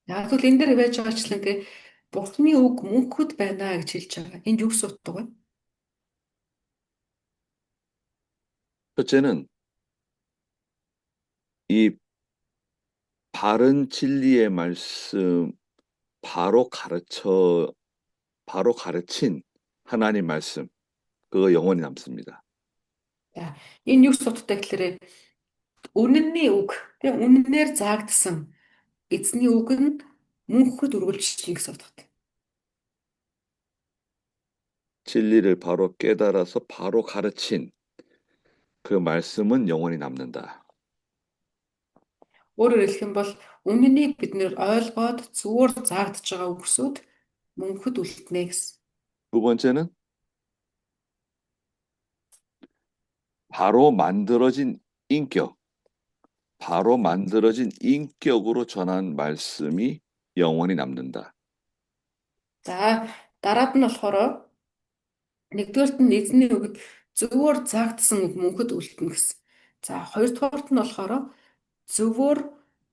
Яг л энэ дээр байж байгаачлан ингээ Бурхны үг мөнхөд байна гэж хэлж байгаа. Энд юу гэсэн утга вэ? 첫째는 이 바른 진리의 말씀 바로 가르친 하나님 말씀 그거 영원히 남습니다. За энэ юу гэсэн утгатай гэхээр үнэнний үг тийм үнэнээр заагдсан эзний үг нь мөнхөд үргэлжлэх гэсэн утгатай. 진리를 바로 깨달아서 바로 가르친 그 말씀은 영원히 남는다. Өөрөөр хэлэх юм бол үнэнийг бид нэр ойлгоод зүгээр заагдж байгаа үгсүүд мөнхөд үлднэ гэсэн. 두 번째는 바로 만들어진 인격으로 전한 말씀이 영원히 남는다. За дараад нь болохоор нэгдүгээрт нь эзний үг зөвөр заагдсан үг мөнхөд үлдэнэ гэсэн. За хоёрдугаарт нь болохоор зөвөр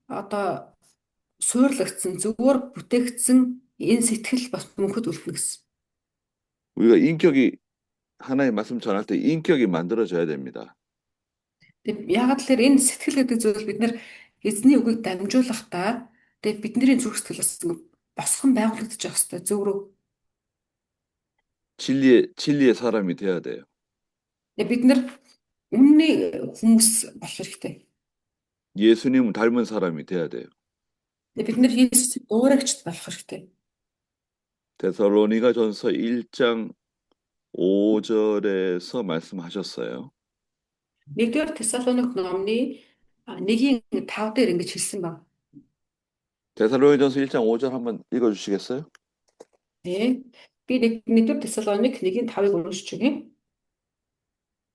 одоо суурлагдсан, зөвөр бүтээгдсэн энэ сэтгэл бас мөнхөд үлдэнэ гэсэн. 우리가 인격이 하나의 말씀 전할 때 인격이 만들어져야 됩니다. Тэгээд яг л энэ сэтгэл гэдэг зүйл бид нэр эзний үгийг дамжуулахдаа тэгээд бидний зүрх сэтгэлээс босгон байгуулагдаж явах хэрэгтэй зөв рүү. 진리의 사람이 돼야 돼요. Тэгээд бид нэр үнний хүмүүс болох хэрэгтэй. 예수님을 닮은 사람이 돼야 돼요. Тэгээд бид нэр Есүс дуурайгч болох хэрэгтэй. 데살로니가전서 1장 5절에서 말씀하셨어요. Нэгдүгээр Тесалоник номны 1:5 дээр ингэж хэлсэн байна. 데살로니가전서 1장 5절 한번 읽어주시겠어요? 네. Би нэгдүгээр Тесалоник 1:5-ыг уншиж өгье.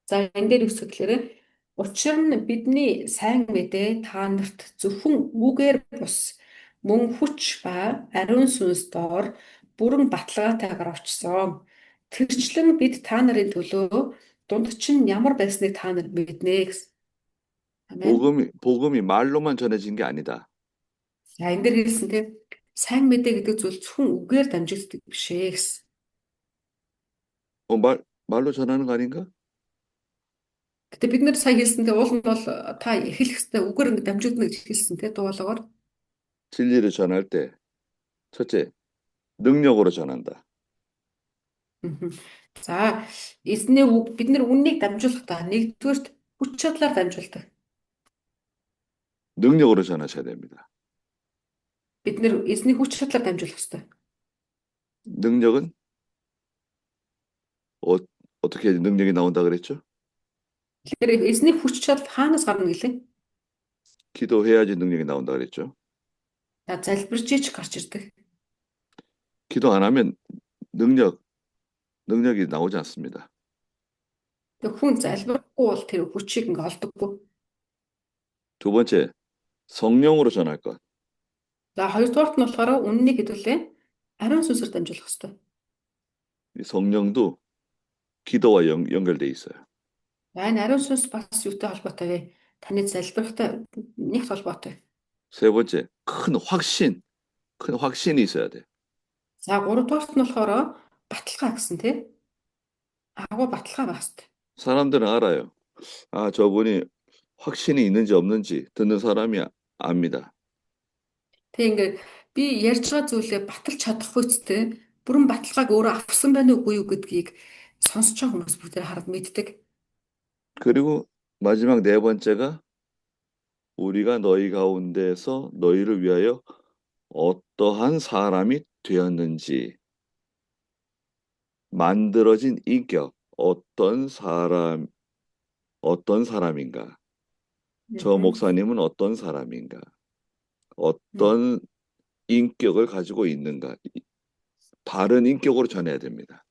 За энэ дээр үгс гэхээр учир нь бидний сайн мэдээ та нарт зөвхөн үгээр бус мөн хүч ба ариун сүнс доор бүрэн баталгаатайгаар очсон. Тэрчлэн бид та нарын төлөө дунд чинь ямар байсныг та нар мэднэ гэсэн. Амен. 복음이 말로만 전해진 게 아니다. За энэ дэр хэлсэн тийм сайн мэдээ гэдэг зүйл зөвхөн үгээр дамжуулдаг биш ээ гэсэн. 말로 전하는 거 아닌가? Гэтэ бид нэр сая хэлсэнтэй уул нь бол та хэлэх хэвээр үгээр ингэ дамжуулна гэж хэлсэн тийм дуулаагаар. 진리를 전할 때 첫째, 능력으로 전한다. Мгм. За эзний үг бид нэр үннийг дамжуулахдаа нэгдүгээрт хүч чадлаар дамжуулдаг. 능력으로 전하셔야 됩니다. Бид нэр эзний хүч чадлаар дамжуулах хэрэгтэй. 능력은 어떻게 능력이 나온다 그랬죠? Тэгэхээр эзний хүч чадал хаанаас гарна гэлээ? 기도해야지 능력이 나온다 그랬죠. За залбирч гарч ирдэг. 기도 안 하면 능력이 나오지 않습니다. Тэг хүн залбирахгүй бол тэр хүчийг ингээ олдоггүй. 두 번째, 성령으로 전할 것. За хоёрдугаарт нь болохоор үннийг хэдүүлээ ариун сүнсээр дамжуулах хэрэгтэй. 이 성령도 기도와 연결돼 있어요. За энэ ариун сүнс бас юутай холбоотой вэ? Таны залбирахтай нэгт холбоотой. 세 번째, 큰 확신이 있어야 돼. За гуравдугаарт нь болохоор баталгаа гэсэн тий. Агуу баталгаа байх хэрэгтэй. 사람들은 알아요. 아, 저분이 확신이 있는지 없는지 듣는 사람이 압니다. Тэг ингээ би ярьж байгаа зүйлээ баталж чадахгүй ч бүрэн баталгааг өөрөө авсан байна уугүй юу гэдгийг сонсож байгаа хүмүүс бүгд хараад мэддэг. 그리고 마지막 네 번째가 우리가 너희 가운데서 너희를 위하여 어떠한 사람이 되었는지 만들어진 인격, 어떤 사람인가? 저 목사님은 어떤 사람인가? 어떤 인격을 가지고 있는가? 바른 인격으로 전해야 됩니다.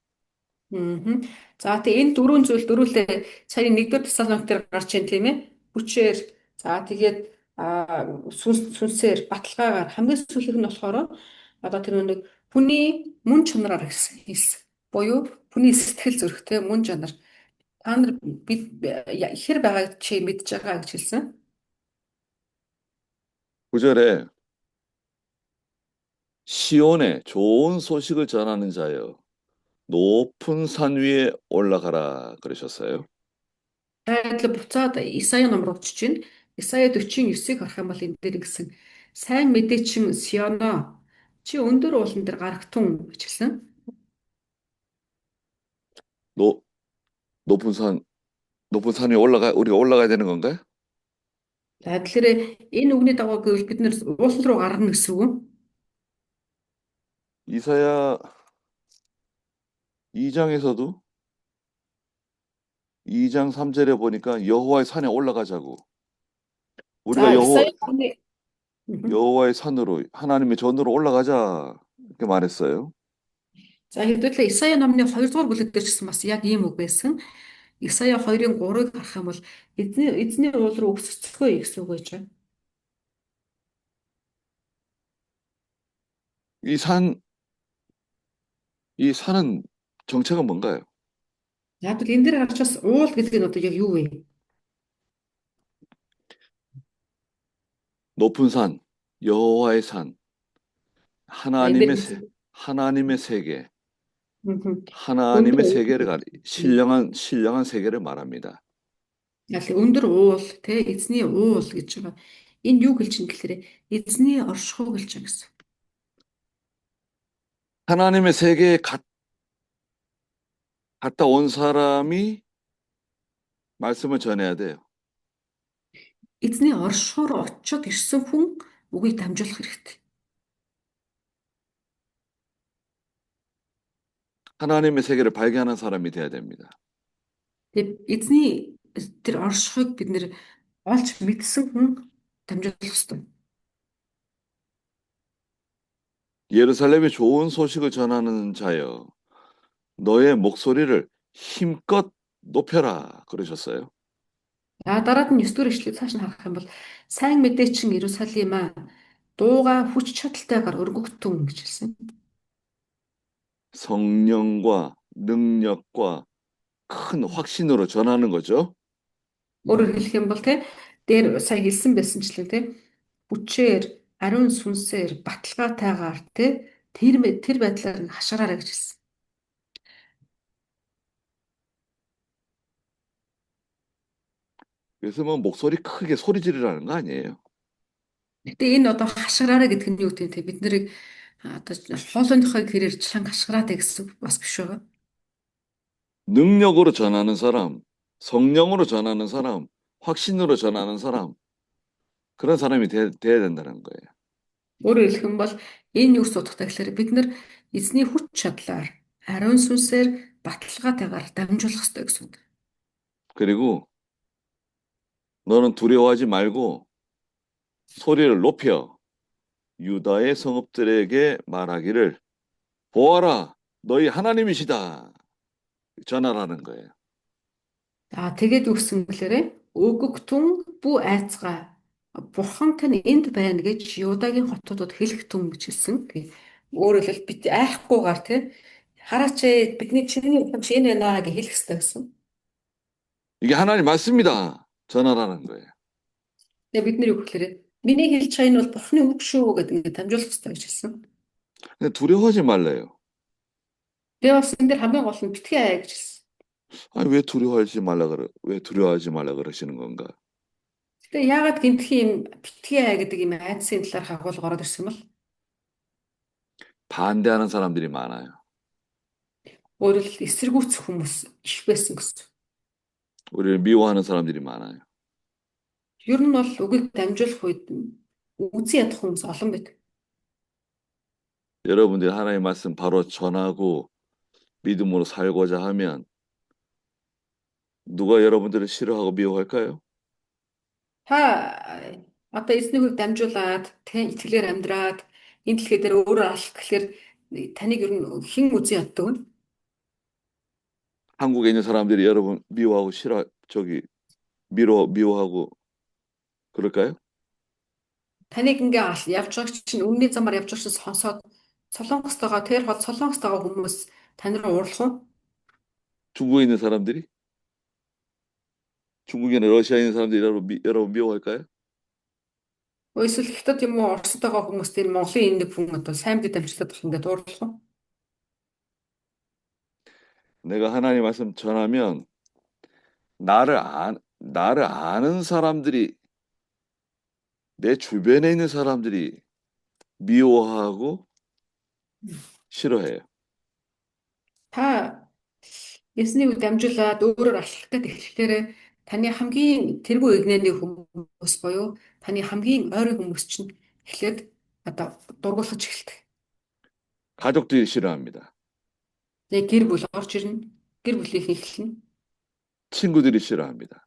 Мгм. За тэгээ энэ дөрвөн зүйл дөрүүлээ сая 1-р Тесалоник дээр гарч ийн тийм ээ. Хүчээр за тэгээд сүнсээр баталгаагаар хамгийн сүүлийнх нь болохоор одоо тэр нэг хүний мөн чанараар хэлсэн. Буюу хүний сэтгэл зүрхтэй мөн чанар. Та нар бид хэр байгааг чи мэдж байгаа гэж хэлсэн. 9절에 시온에 좋은 소식을 전하는 자여 높은 산 위에 올라가라 그러셨어요. Хайдлаа буцаад Исая ном руу очиж чинь Исая 49-ыг харах юм бол энэ дээр ингэсэн сайн мэдээ чин Сионо чи өндөр уулан дээр гарагтун гэж хэлсэн. 높은 산 위에 우리가 올라가야 되는 건가요? За тэгэхээр энэ үгний дагуу гэвэл бид нэр уулан руу гарна гэсэн үг. 이사야 2장에서도 2장 3절에 보니까 여호와의 산에 올라가자고. 우리가 여호와의 산으로 하나님의 전으로 올라가자 이렇게 말했어요. За хэдүүлээ Исая номны 2-р бүлэг дээр ч гэсэн бас яг ийм үг байсан. Исая 2-ын 3-ыг харах юм бол эзний уул руу өсөцгөө гэсэн үг байж байна. 이 산은 정체가 뭔가요? Яг л энэ дээр харж бас уул гэдэг нь одоо яг юу вэ? 높은 산, 여호와의 산, 하나님의 세계, 하나님의 세계를 신령한 세계를 말합니다. Яг л өндөр уул те эзний уул гэж байгаа. Энэ юу гэлж юм гэхээр эзний оршихуй гэлж байгаа гэсэн. 하나님의 세계에 갔다 온 사람이 말씀을 전해야 돼요. Эзний оршихуйр очиод ирсэн хүн үгийг дамжуулах хэрэгтэй. 하나님의 세계를 발견하는 사람이 돼야 됩니다. Тэгээд эзний тэр оршихуйг бид нэр олж мэдсэн хүн дамжуулах хэрэгтэй. 예루살렘에 좋은 소식을 전하는 자여, 너의 목소리를 힘껏 높여라 그러셨어요. Дараад нь 9-р эшлэл цааш нь харах юм бол сайн мэдээ чин Иерусалимаа дууга хүч чадалтайгаар өргөгдөн гэж хэлсэн. 성령과 능력과 큰 확신으로 전하는 거죠. Өөрөөр хэлэх юм бол те дээр сая хэлсэн байсанчлан те хүчээр, ариун сүнсээр, баталгаатайгаар те тэр байдлаар нь хашгираарай гэж хэлсэн. 그래서 뭐 목소리 크게 소리 지르라는 거 아니에요. Гэтэ энэ одоо хашгираарай гэдэг нь юу гэдэг те бид нарыг одоо хоолойныхоо гэрээр чанга хашгираатай гэсэн бас биш байгаа. 능력으로 전하는 사람, 성령으로 전하는 사람, 확신으로 전하는 사람, 그런 사람이 돼야 된다는 거예요. Өөрөөр хэлэх юм бол энэ юу судахтай гэхээр бид нар эзний хүч чадлаар, ариун сүнсээр, баталгаатайгаар дамжуулах хэрэгтэй гэсэн үг. 그리고 너는 두려워하지 말고 소리를 높여 유다의 성읍들에게 말하기를 보아라, 너희 하나님이시다. 전하라는 거예요. Тэгээд үгсэн гэхээр өгөгтун бүү айцгаа бурхан тань энд байна гэж Юдагийн хотуудад хэлэх түн гэж хэлсэн. Өөрөөр хэлбэл бид айхгүйгээр те хараач бидний чиний ухамж энэ байна гэж хэлэх хэрэгтэй гэсэн. 이게 하나님 말씀이다. 전하라는 거예요. Тэгээд бид нар юу гэхээр миний хэлж байгаа энэ бол бурханы үг шүү гэдэг ингээд дамжуулах хэрэгтэй гэж хэлсэн. 근데 두려워하지 말래요. Тэгээд бас энэ дээр хамгийн гол нь битгий ай гэж хэлсэн. 아니 왜 두려워하지 말라 그러시는 건가? Гэтэ яагаад гэмтэх юм битгий ай гэдэг юм айдсын талаар хагуул гараад ирсэн юм бол 반대하는 사람들이 많아요. өөрөөр хэлбэл эсэргүүцэх хүмүүс их байсан гэсэн. 우리를 미워하는 사람들이 많아요. Ер нь бол үгийг дамжуулах үед үзэн ядах хүмүүс олон байдаг. 여러분들이 하나님의 말씀 바로 전하고 믿음으로 살고자 하면 누가 여러분들을 싫어하고 미워할까요? Та одоо эзний үгийг дамжуулаад итгэлээр амьдраад энэ дэлхий дээр өөрөөр алах гэхээр таныг ер нь хэн үзэн яддаг вэ? 한국에 있는 사람들이 여러분 미워하고 미워하고 그럴까요? Таныг ингээ явж байгаа чинь өмнөний замаар явж байгаа чинь сонсоод солонгостойгоо тэр хол солонгостойгоо хүмүүс тань руу уурлах уу? 중국에 있는 사람들이? 중국이나 러시아에 있는 사람들이 여러분 미워할까요? Эсвэл хятад юм уу Оросд байгаа хүмүүс тэр Монголын энэ нэг хүн одоо сайн бид дамжуулаад байх ингээ уурлах уу? 내가 하나님 말씀 전하면 나를 아는 사람들이 내 주변에 있는 사람들이 미워하고 싫어해요. Та эзний үг дамжуулаад өөрөөр алхах гэдэг ихлээр таны хамгийн тэргүй игнэний хүмүүс боيو таны хамгийн ойрын хүмүүс чинь эхлээд одоо дургуулж эхэлдэг. 가족들이 싫어합니다. Нэг гэр бүл орж ирнэ. Гэр бүлийнх эхэлнэ. 친구들이 싫어합니다.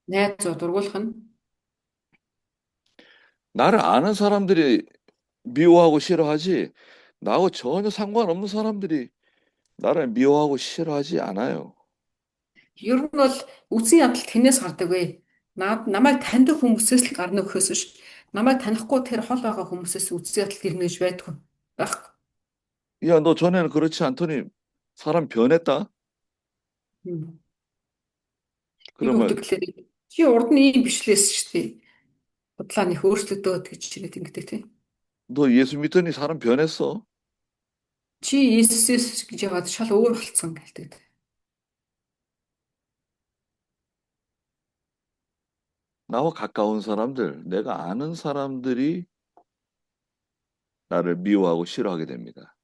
Найзууд дургуулах нь. 나를 아는 사람들이 미워하고 싫어하지 나하고 전혀 상관없는 사람들이 나를 미워하고 싫어하지 않아요. Ер нь бол үсэн ядалт хинээс гардаг вэ? Намайг таньдаг хүмүүсээс л гарна гэхээс биш. Намайг танихгүй тэр хол байгаа хүмүүсээс үсэн ядалт ирнэ гэж байдгүй. Байхгүй. 야, 너 전에는 그렇지 않더니 사람 변했다? Юу 그러면 гэдэг гэхээр чи урд нь ийм бишлээс шүү дээ. Бодлоо нэх өөрчлөгдөөд гэж чигээд ингэдэг тийм. 너 예수 믿더니 사람 변했어? Чи Иесус гэж яагаад шал өөр болцсон гэлдэг. 나와 가까운 사람들, 내가 아는 사람들이 나를 미워하고 싫어하게 됩니다.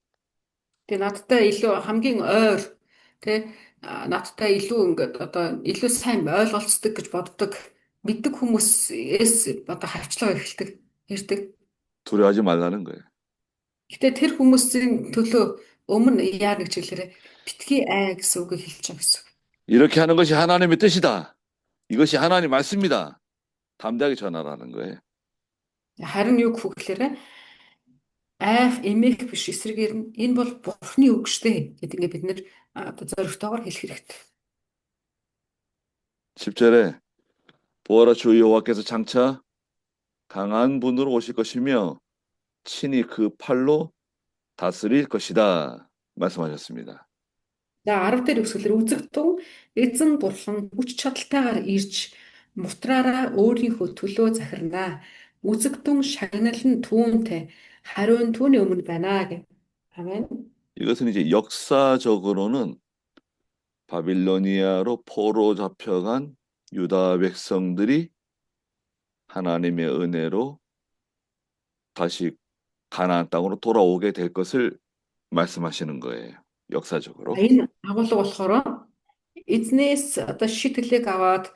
Тэгээ надтай илүү хамгийн ойр тий надтай илүү ингээд одоо илүү сайн ойлголцдог гэж боддог мэддэг хүмүүсээс одоо хавчлага эхэлдэг ирдэг. 두려워하지 말라는 거예요. Гэтэ тэр хүмүүсийн төлөө өмнө яа гэж хэлэхээр битгий ай гэсэн үгийг хэлж байгаа гэсэн. 이렇게 하는 것이 하나님의 뜻이다. 이것이 하나님 말씀이다. 담대하게 전하라는 거예요. Харин юу гэхээр айх эмээх биш эсрэгээр нь энэ бол Бурхны үг штэ гэдэг ингээд бид нэр одоо зоригтойгоор хэлэх хэрэгтэй. 10절에 보아라 주 여호와께서 장차 강한 분으로 오실 것이며 친히 그 팔로 다스릴 것이다 말씀하셨습니다. За 10 дээр үсгэлэр үзэгдэн эзэн бурхан хүч чадалтайгаар ирж мутраараа өөрийнхөө төлөө захирнаа. Үзэгдэн шагнал нь түүнтэй хариу нь түүний өмнө байна гэв. 아멘. 이것은 이제 역사적으로는 바빌로니아로 포로 잡혀간 유다 백성들이 하나님의 은혜로 다시 가나안 땅으로 돌아오게 될 것을 말씀하시는 거예요. 역사적으로. Энэ агуулга болохоор эзнээс одоо шийтгэлийг аваад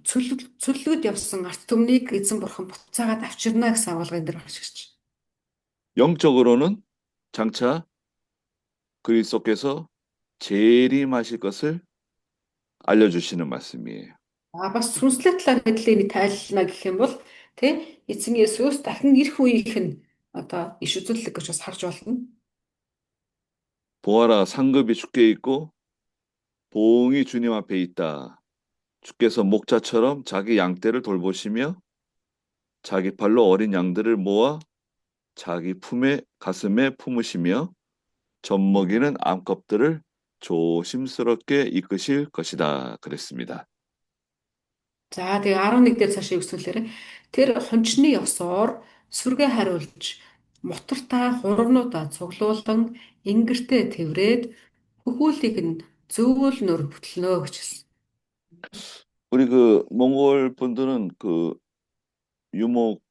цөллөгд явсан арт түмнийг эзэн бурхан буцаагаад авчирна гэсэн агуулгын дээр гарч ирж байна. 영적으로는 장차 그리스도께서 재림하실 것을 알려주시는 말씀이에요. Бас сүнслэг талаар хэдлийн тайлна гэх юм бол эзэн Есүс дахин ирэх үеийнх нь одоо иш үзүүлэлт гэж бас харж болно. 보아라 상급이 주께 있고 보응이 주님 앞에 있다. 주께서 목자처럼 자기 양떼를 돌보시며 자기 팔로 어린 양들을 모아 자기 품에 가슴에 품으시며 젖먹이는 암컷들을 조심스럽게 이끄실 것이다. 그랬습니다. За тэгээ 11 дээр цаашаа өгсөлөөр тэр хончны ёсоор сүргээ хариулж мутартаа хуравнуудаа цуглуулан ингэртээ тэврээд хөхүүлийг нь зөвөл нөр хөтлөнө гэж хэлсэн. 우리 그 몽골 분들은 그 유목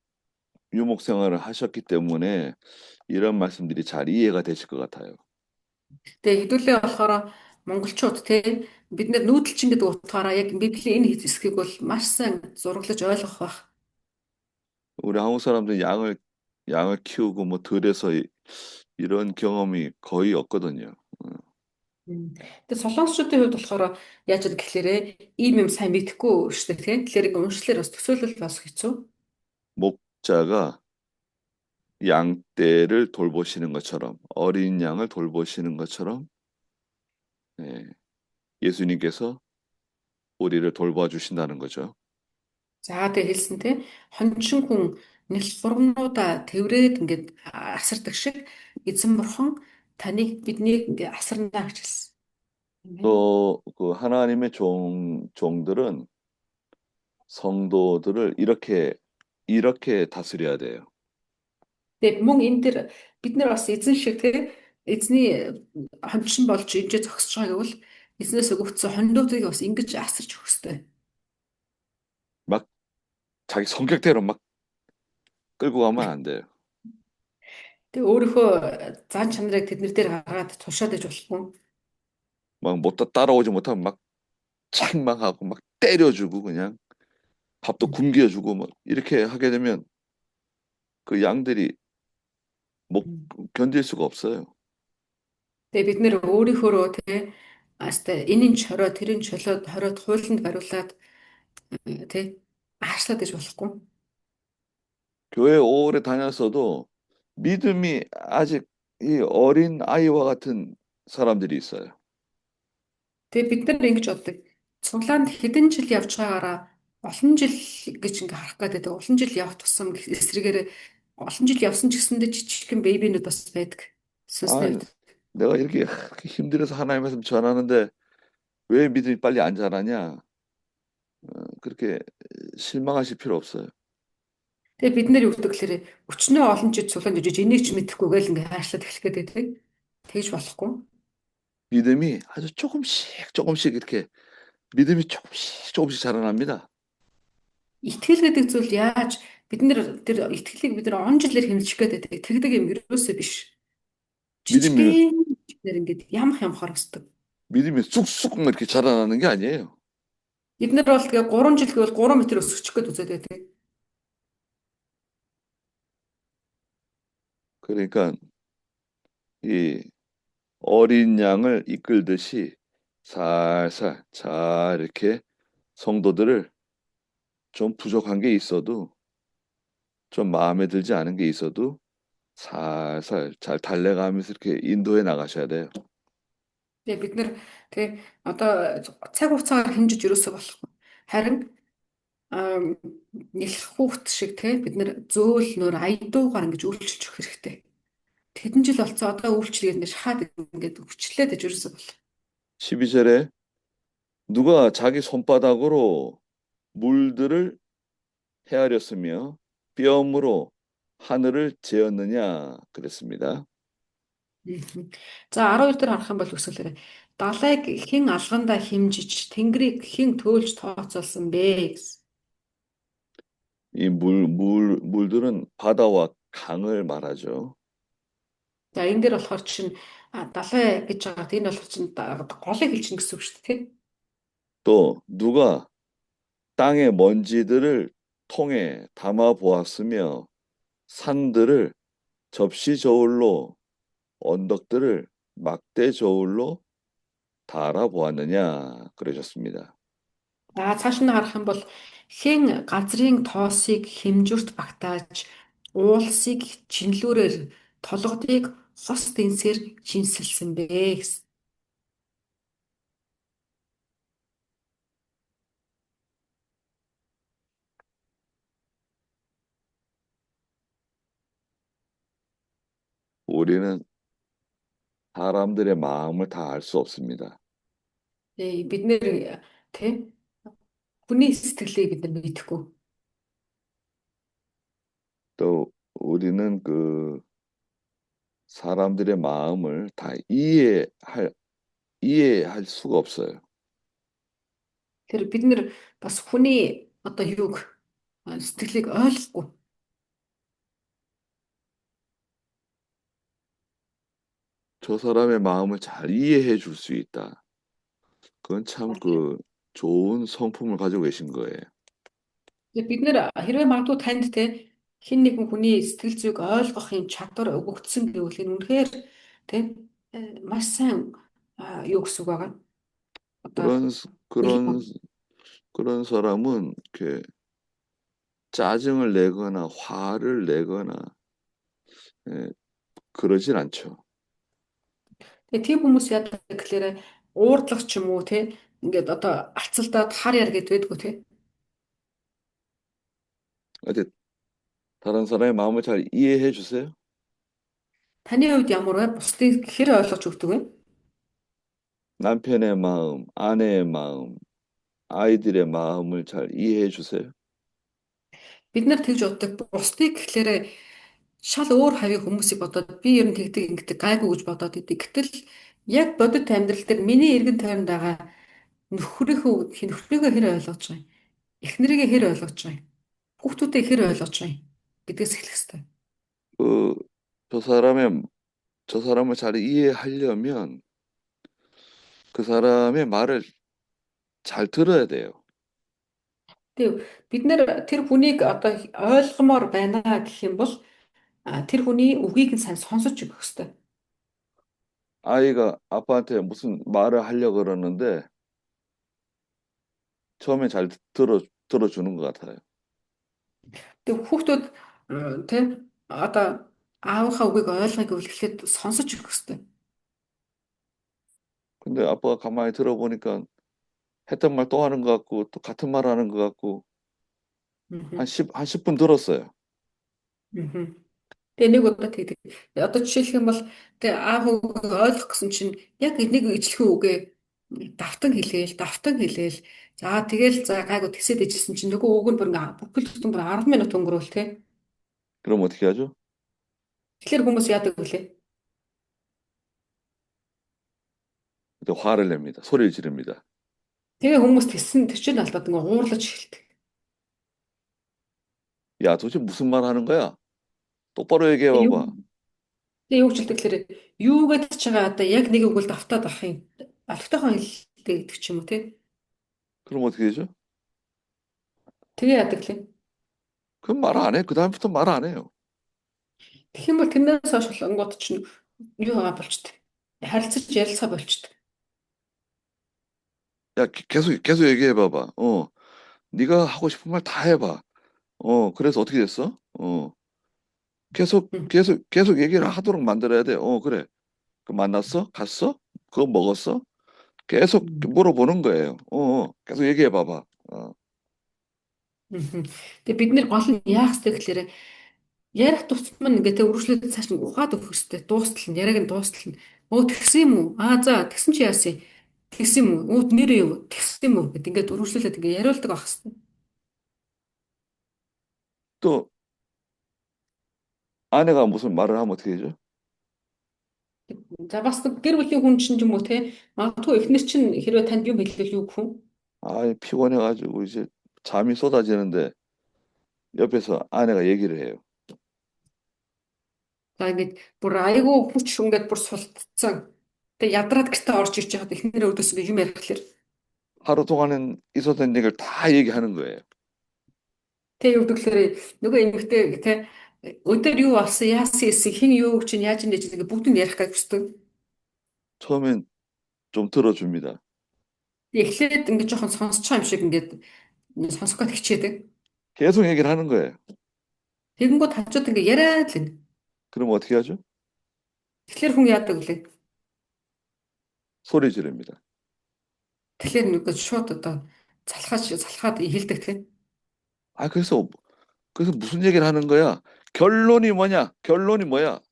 생활을 하셨기 때문에 이런 말씀들이 잘 이해가 되실 것 같아요. Тэгээ хэдүүлээ болохоор монголчууд бид нэр нүүдэлчин гэдэг утгаараа яг Библийн энэ хэсгийг бол маш сайн зураглаж ойлгох байх. 우리 한국 사람들은 양을 키우고 뭐 들에서 이런 경험이 거의 없거든요. Тэгээ солонгосчуудын хувьд болохоор яаж вэ гэхээр ийм юм сайн мэдэхгүй шүү дээ. Тэгэхээр уншлаар бас төсөөлөл бас хэцүү. 목자가 양떼를 돌보시는 것처럼 어린 양을 돌보시는 것처럼 예수님께서 우리를 돌봐주신다는 거죠. За тэгээ хэлсэн хончин хүн нэг хурмнуудаа тэврээд ингээд асардаг шиг эзэн бурхан таныг биднийг ингээд асарна гэж хэлсэн. 또 그 하나님의 종들은 성도들을 이렇게 다스려야 돼요. Тэгээ мөн энэ дэр бид нар бас эзэн шиг эзний хончин болж энэ зогсож байгаа гэвэл эзнээс өгөгдсөн хондуудыг бас ингэж асарч өгөх хэрэгтэй. 막 자기 성격대로 막 끌고 가면 안 돼요. Тэгээ өөрийнхөө зан чанарыг тэднэр дээр гаргаад тушаад иж болохгүй. 막 못 따라오지 못하면 막 책망하고 막 때려주고 그냥 밥도 굶겨주고 뭐 이렇게 하게 되면 그 양들이 못 견딜 수가 없어요. Тэгээ бид нэр өөрийнхөө энэ чороо тэрэн чолоод хориод хуулинд бариулаад аашлаад иж болохгүй. 교회 오래 다녔어도 믿음이 아직 이 어린 아이와 같은 사람들이 있어요. Тэгээ бид нар ингэж боддог. Цуглаанд хэдэн жил явж байгаараа олон жил гэж ингээ харах гэдэг. Олон жил явах тусам эсрэгээр олон жил явсан ч гэсэндээ жижигхэн бэбинүүд бас байдаг. 아, 내가 이렇게 힘들어서 하나님 말씀 전하는데 왜 믿음이 빨리 안 자라냐? 그렇게 실망하실 필요 없어요. Тэгээ бид нар юу гэдэг гэхээр өчнөө олон жил цуглаанд ижиж энийг ч мэдэхгүйгээл ингээ хаашлаад эхлэх гэдэг. Тэгж болохгүй. 믿음이 아주 조금씩 이렇게 믿음이 조금씩 자라납니다. Итгэл гэдэг зүйл яаж бид нар тэр итгэлийг бид нар он жилээр хэмжих гэдэг. Тэгдэг юм ерөөсөө биш. 믿음이 ингээд ямхаар өсдөг. 믿음이 쑥쑥 이렇게 자라나는 게 아니에요. Бид нар бол тэгээ 3 жил гэвэл 3 метр өсөж гээд үзээд байдаг. 그러니까 이 어린 양을 이끌듯이 살살 잘 이렇게 성도들을 좀 부족한 게 있어도 좀 마음에 들지 않은 게 있어도 살살 잘 달래가면서 이렇게 인도해 나가셔야 돼요. Тэгээ бид нар тэгээ одоо цаг хугацаагаар хэмжиж ерөөсөө болохгүй. Харин нэлэх хүүхд шиг бид нар зөөл нөр аядуугаар ингэж үйлчилж өгөх хэрэгтэй. тэдэн жил болцоо одоо үйлчлэгээд ингээд шахаад ингээд хүчлээд иж ерөөсөө бол. 12절에 누가 자기 손바닥으로 물들을 헤아렸으며 뼘으로 하늘을 재었느냐 그랬습니다. Мгм. За 12 дээр харах юм бол өсвөлээрээ далайг хэн алгандаа химжиж тэнгэрийг хэн төөлж тооцоолсон бэ гэсэн. 이 물들은 바다와 강을 말하죠. За энэ дээр болохоор чинь далай гэж байгаа энэ болохоор чинь голыг хэлж гин гэсэн үг шүү дээ. 또 누가 땅의 먼지들을 통에 담아 보았으며 산들을 접시 저울로 언덕들을 막대 저울로 달아 보았느냐 그러셨습니다. За цааш нь харах юм бол хэн газрын тоосыг хэмжүүрт багтааж уулсыг чинлүүрээр толгодыг хос дэнсээр чинсэлсэн бэ гэсэн. 우리는 사람들의 마음을 다 알 수 없습니다. Бид нэр тий хүний сэтгэлийг бид нар мэдэхгүй. 또 우리는 그 사람들의 마음을 다 이해할 수가 없어요. Тэр бид нэр бас хүний одоо юуг сэтгэлийг ойлгохгүй. 저 사람의 마음을 잘 이해해 줄 수 있다. 그건 참 그 좋은 성품을 가지고 계신 거예요. Бид нэр хэрвээ магадгүй танд те хэн нэгэн хүний сэтгэл зүйг ойлгох юм чадвар өгөгдсөн гэвэл энэ үнэхээр те маш сайн юу гэсэн үг байгаа. Одоо 그런 그런 그런 사람은 이렇게 짜증을 내거나 화를 내거나 그러진 않죠. тийм хүмүүс яадаг гэхээр уурдлах ч юм уу те ингээд одоо арцалдаад хар яар гэд байдгүй те. 어때 다른 사람의 마음을 잘 이해해 주세요? Таны хувьд ямар вэ? Бусдыг хэр ойлгож өгдөг вэ? 남편의 마음, 아내의 마음, 아이들의 마음을 잘 이해해 주세요? Бид нар тэгж боддог. Бусдыг гэхээр шал өөр хавийн хүмүүсийг бодоод би ер нь тэгдэг ингэдэг гайгүй гэж бодоод идэг. Гэтэл яг бодит амьдрал дээр миний эргэн тойронд байгаа нөхрийгөө хэр ойлгож байгаа юм? Эхнэрийгээ хэр ойлгож байгаа юм? Хүүхдүүдээ хэр ойлгож байгаа юм? Гэдгээс эхлэх хэрэгтэй. 그, 저 사람을 잘 이해하려면 그 사람의 말을 잘 들어야 돼요. Тэгээ бид нэр тэр хүнийг одоо ойлгомоор байна гэх юм бол тэр хүний үгийг нь сайн сонсож өгөх хэрэгтэй. 아이가 아빠한테 무슨 말을 하려고 그러는데 처음에 잘 들어주는 것 같아요. Тэгээ хүүхдүүд тийм одоо аавынхаа үгийг ойлгохыг гэвэл эхлээд сонсож өгөх хэрэгтэй. 근데 아빠가 가만히 들어보니까 했던 말 또 하는 것 같고 또 같은 말 하는 것 같고 한 10분 들었어요. Тэгээ нэг удаа тэгдэг. Одоо жишээлх юм бол тэгээ аав үгийг ойлгох гэсэн чинь яг нэг ижлэхэн үгээ давтан хэлээл. За тэгэл за гайгүй тэгсээд ижсэн чинь нөгөө үг нь бүр ингээ бүхэл бүтэн бүр 10 минут өнгөрөөл те. 그럼 어떻게 하죠? Тэгэхээр хүмүүс яадаг вүлээ? 그때 화를 냅니다. 소리를 지릅니다. Тэгээ хүмүүс тэр чинь алдаад ингээ уурлаж эхэлдэг. 야, 도대체 무슨 말 하는 거야? 똑바로 얘기해 봐봐. Тэгээ юу ч хэлдэг гэхээр юу гэдэг ч байгаа одоо яг нэг үг л давтаад авах юм. Алфтайхан хэлдэг гэдэг ч юм уу те. 그럼 어떻게 되죠? Тэгээ яадаг лээ. 그럼 말 안 해. 그다음부터 말 안 해요. Тэгэх юм бол тэрнээс хойш болгонгууд чинь юу байгаа болчтой. Харилцаж ярилцгаа болчтой. 야, 계속 얘기해 봐봐. 네가 하고 싶은 말 다 해봐. 그래서 어떻게 됐어? 계속 얘기를 하도록 만들어야 돼. 그래. 그 만났어? 갔어? 그거 먹었어? 계속 물어보는 거예요. 계속 얘기해 봐봐. Тэгээ бид нэр гол нь яах ёстой гэхээр Ярих тусмаа ингээд үргэлжлээд цааш нь ухаад өгөх хэрэгтэй. Дуустал нь, яриаг нь дуустал нь. Өө тэгсэн юм уу? Аа за тэгсэн чи яасан? Тэгсэн юм уу? Өө нэр юу? Тэгсэн юм уу? Гэт ингээд үргэлжлүүлээд ингээд яриулдаг байх хэрэгтэй. 또 아내가 무슨 말을 하면 어떻게 되죠? За бас гэр бүлийн хүн чинь ч юм уу те магадгүй эхнэр чинь хэрвээ танд юм хэлвэл юу гэх вэ? 아, 피곤해가지고 이제 잠이 쏟아지는데 옆에서 아내가 얘기를 해요. За ингээд бүр айгүй хүч ингээд бүр султцсан. Тэгээ ядраад гэртээ орж ирж байгаад эхнэрээ өдөөс ингээд юм ярихлаар 하루 동안은 있었던 얘기를 다 얘기하는 거예요. тэг юу гэхээр нөгөө эмэгтэй те өдөр юу болсон яасан эсэх хэн юу чинь яаж нэж ингээд бүгд нь ярих гэж хүсдэг. 처음엔 좀 들어줍니다. Эхлээд ингээд жоохон сонсцоо юм шиг ингээд сонсох гэж хичээдэг. 계속 얘기를 하는 거예요. Тэгэнгүүт хажууд ингээд яриад л байна. 그럼 어떻게 하죠? Тэгэхээр хүн яадаг үлээ. 소리 지릅니다. Тэгэхээр нөгөө шууд одоо залхаад хэлдэг тийм. 아, 그래서 무슨 얘기를 하는 거야? 결론이 뭐냐? 결론이 뭐야?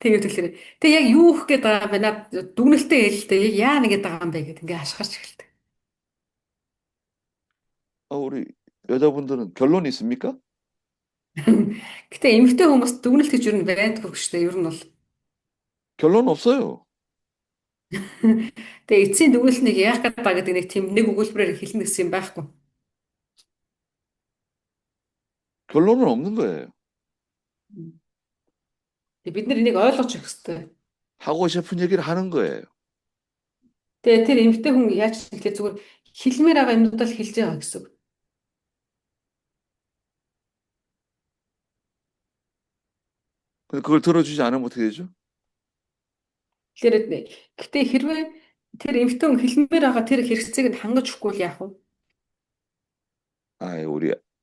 Тэгээд тэгэхээр тэг яг юу өгөх гээд байгаа юм бэ? Наад дүгнэлтээ хэлдэг. Яг яа нэгэд байгаа юм бэ гэд ингээд ашгарч эхэлдэг. 우리 여자분들은 결론이 있습니까? Гэтэ эмэгтэй хүмүүс дүгнэлт гэж юу байдаггүй шүү дээ. Ер нь бол. 결론 없어요. Тэгээ эцсийн дүгнэлт нэг яах гээд байгаа гэдэг нэг тийм нэг өгүүлбэрээр хэлнэ гэсэн юм байхгүй. 결론은 없는 거예요. Тэгээ бид нар энийг ойлгож өгөх хэрэгтэй. 하고 싶은 얘기를 하는 거예요. Тэгээ тэр эмэгтэй хүн яаж хэлээ зүгээр хэлмээр байгаа юмнуудаа л хэлж байгаа гэсэн үг. 근데 그걸 들어주지 않으면 어떻게 되죠? Тэгэхээр гэтээ хэрвээ тэр эмэгтэй хүн хэлмээр байгаа тэр хэрэгцээг нь хангаж өгөхгүй л яах вэ? 아,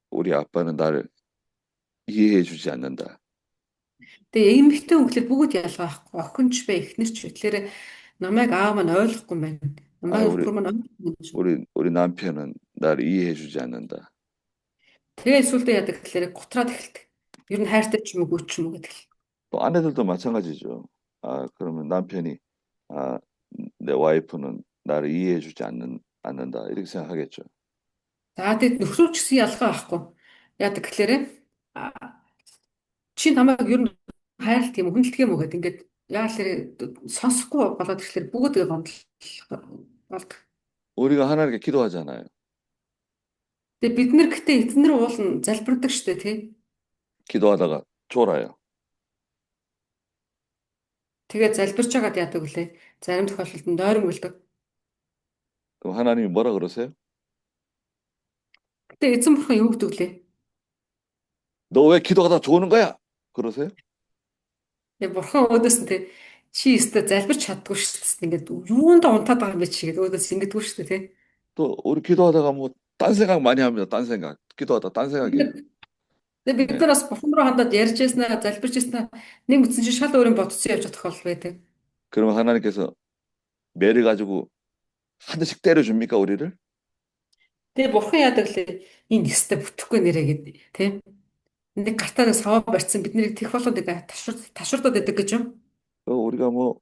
우리 아빠는 나를 이해해주지 않는다. Тэгээ эмэгтэй хүн гэхэл бүгд ялгаа байхгүй. Охинч бай, эхнэрч бай. Тэгэхээр намайг аав маань ойлгохгүй юм байна. 아, Намайг өхөр маань ойлгохгүй юм байна. 우리 남편은 나를 이해해주지 않는다. Тэгээ эсвэл яадаг гэхээр гутраад эхэлдэг. Ер нь хайртай ч юм уу, гүйч юм уу гэдэг. 또 아내들도 마찬가지죠. 아, 그러면 남편이 아, 내 와이프는 나를 이해해주지 않는다. 이렇게 생각하겠죠. За тэгэд нөхрөө ч гэсэн ялгаа байхгүй. Яадаг гэхээр чи намайг ер нь хайрлах юм хүндэлдэг юм уу гэдэг. Ингээд яа гэхээр сонсохгүй болоод тэгэхээр бүгд гомдол болдог. 우리가 하나님께 기도하잖아요. Тэгээ бид нар гэтээ эзнэр уулын залбирдаг штэ тий. 기도하다가 졸아요. Тэгээ залбирч байгаад яадаг үлээ. Зарим тохиолдолд нойрон үлдэг. 그럼 하나님이 뭐라 그러세요? Гэтээ эзэн бурхан юу гэдэг лээ? 너 왜 기도하다 죽는 거야? 그러세요? Тэгээ бурхан өөдөөс нь тий чи өстө залбирч чаддгүй шүү дээ. Ингээд юунд унтаад байгаа юм бэ чи гэдэг өөдөөс ингэдэггүй шүү дээ тий. 또 우리 기도하다가 뭐 딴 생각 많이 합니다. 딴 생각. 기도하다 딴 생각이에요. Тэгээ бид нар бас бурхан руу хандаад ярьж яснаа, залбирч яснаа нэг үтсэн чи шал өөрийн бодцсон явж байгаа тохиолдол байдаг. 그러면 하나님께서 매를 가지고 한 대씩 때려줍니까, 우리를? Тэгээ бурхан яадаг лээ энэ нэстэ бүтэхгүй нэрэ гэдэг тий. Нэг гартаа саваа барьсан бидний тех болгоод ташурдаад байдаг гэж юм. 우리가 뭐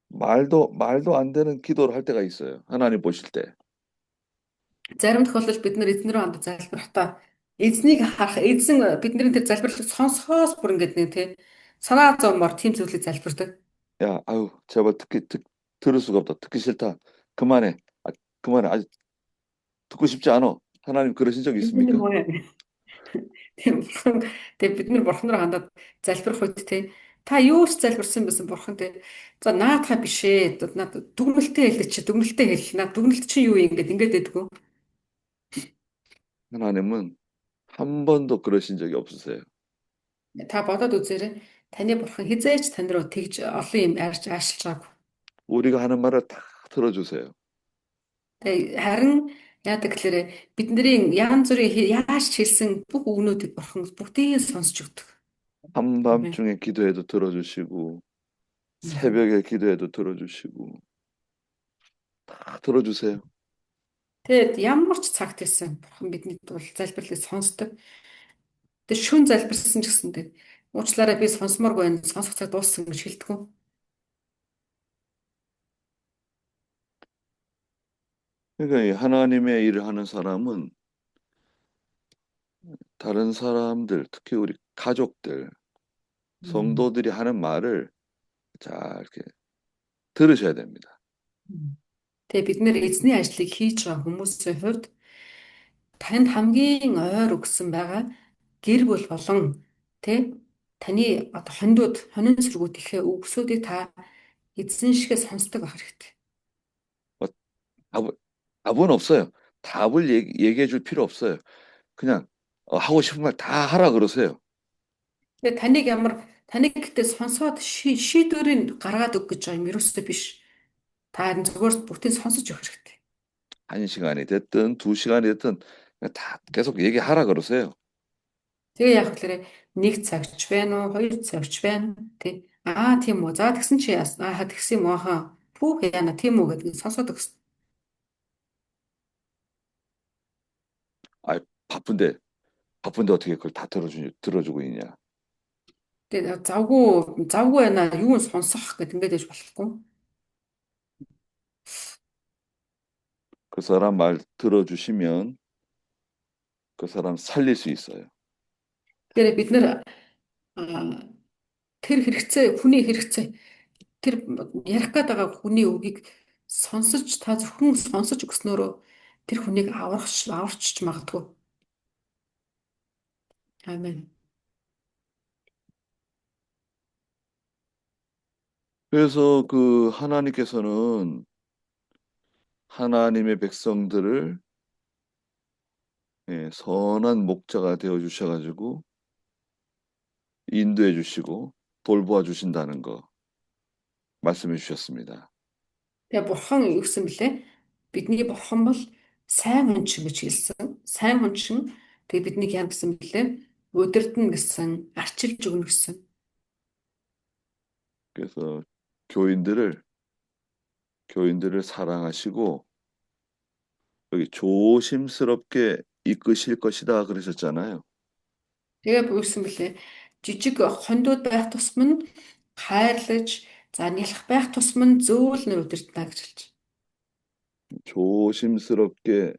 말도 안 되는 기도를 할 때가 있어요. 하나님 보실 때. Зарим тохиолдолд бид нар эзнэрөө хандаж залбирахдаа эзнийг харах, эзэн бидний тэр залбирлыг сонсохоос бүр ингээд нэг тий санаа зовмоор тийм зүйлийг залбирдаг. 야, 아유, 제발 들을 수가 없다. 듣기 싫다. 그만해. 아, 그만해. 아직 듣고 싶지 않아. 하나님 그러신 적 있습니까? Тэгээ бид нар бурхан руу хандаад залбирх үед тий та юу ч залбирсан байсан бурхан тий за наадхаа биш ээ наад дүгнэлтээ хэлдэг чи дүгнэлтээ хэл наад дүгнэлт чи юу юм ингээд байдгүй. 하나님은 한 번도 그러신 적이 없으세요. Та бодоод үзээрэй. Таны бурхан хизээч тань руу тэгж олон юм арьж аашилж байгаагүй. 우리가 하는 말을 다 들어주세요. Тэгээ харин яадаг гэхээр бидний янз бүрийн яаж хэлсэн бүх үгнүүдийг бурхан бүгдийг сонсч өгдөг. 한밤중에 기도해도 들어주시고 새벽에 기도해도 들어주시고 다 들어주세요. Тэгээд ямар ч цагт байсан бурхан бидний залбирлыг сонсдог. Тэгээ шүн залбирсан ч гэсэндээ уучлаарай би сонсомооргүй байна. Сонсох цаг дууссан гэж хэлдэг. 그러니까 이 하나님의 일을 하는 사람은 다른 사람들, 특히 우리 가족들, 성도들이 하는 말을 잘 이렇게 들으셔야 됩니다. Тэгээ бид нэр эзний ажлыг хийж байгаа хүмүүсийн хувьд танд хамгийн ойр өгсөн байгаа гэр бүл болон тэ таны одоо хонин сүргүүд ихээ үгсүүдийг та эзэн шигээ сонсдог байх хэрэгтэй. 뭐 답은 없어요. 답을 얘기해 줄 필요 없어요. 그냥 하고 싶은 말 다 하라 그러세요. Тэгээ таныг гэтээ сонсоод шийдвэрийг гаргаад өг гэж байгаа юм ерөөсөө биш. Та харин зөвхөн бүгдийг сонсож явах хэрэгтэй. 1시간이 됐든 2시간이 됐든 그냥 다 계속 얘기하라 그러세요. Тэгээ яг хэлээрээ 1 цагч байна уу, 2 цагч байна уу, тий. Тийм үү. За тэгсэн чи тэгсэн юм аа. Пүүх яана тийм үү гэдэг сонсоод өгсөн. 아, 바쁜데 어떻게 그걸 다 들어주고 있냐. Тэгээ завгүй байна юу сонсох гэдэг ингээд ээж болохгүй. 그 사람 말 들어주시면 그 사람 살릴 수 있어요. Тэгэхээр бид нэр тэр хүний хэрэгцээ тэр ярих гээд байгаа хүний үгийг сонсож та зөвхөн сонсож өгснөөрөө тэр хүнийг аварч магадгүй. Амен. 그래서 그 하나님께서는 하나님의 백성들을 선한 목자가 되어 주셔가지고 인도해 주시고 돌보아 주신다는 거 말씀해 주셨습니다. Тэгээ бурхан юу гэсэн бэлээ? Бидний бурхан бол сайн хүнчин гэж хэлсэн. Сайн хүнчин тэгээ биднийг яа гэсэн бэлээ? Удирдна гэсэн, арчилж өгнө гэсэн. 그래서 교인들을 사랑하시고 여기 조심스럽게 이끄실 것이다 그러셨잖아요. Тэгээ юу гэсэн бэлээ? Жижиг хондууд байх тусам нь хайрлаж, за нялх байх тусам нь зөөлнөр удирдна гэж хэлж. 조심스럽게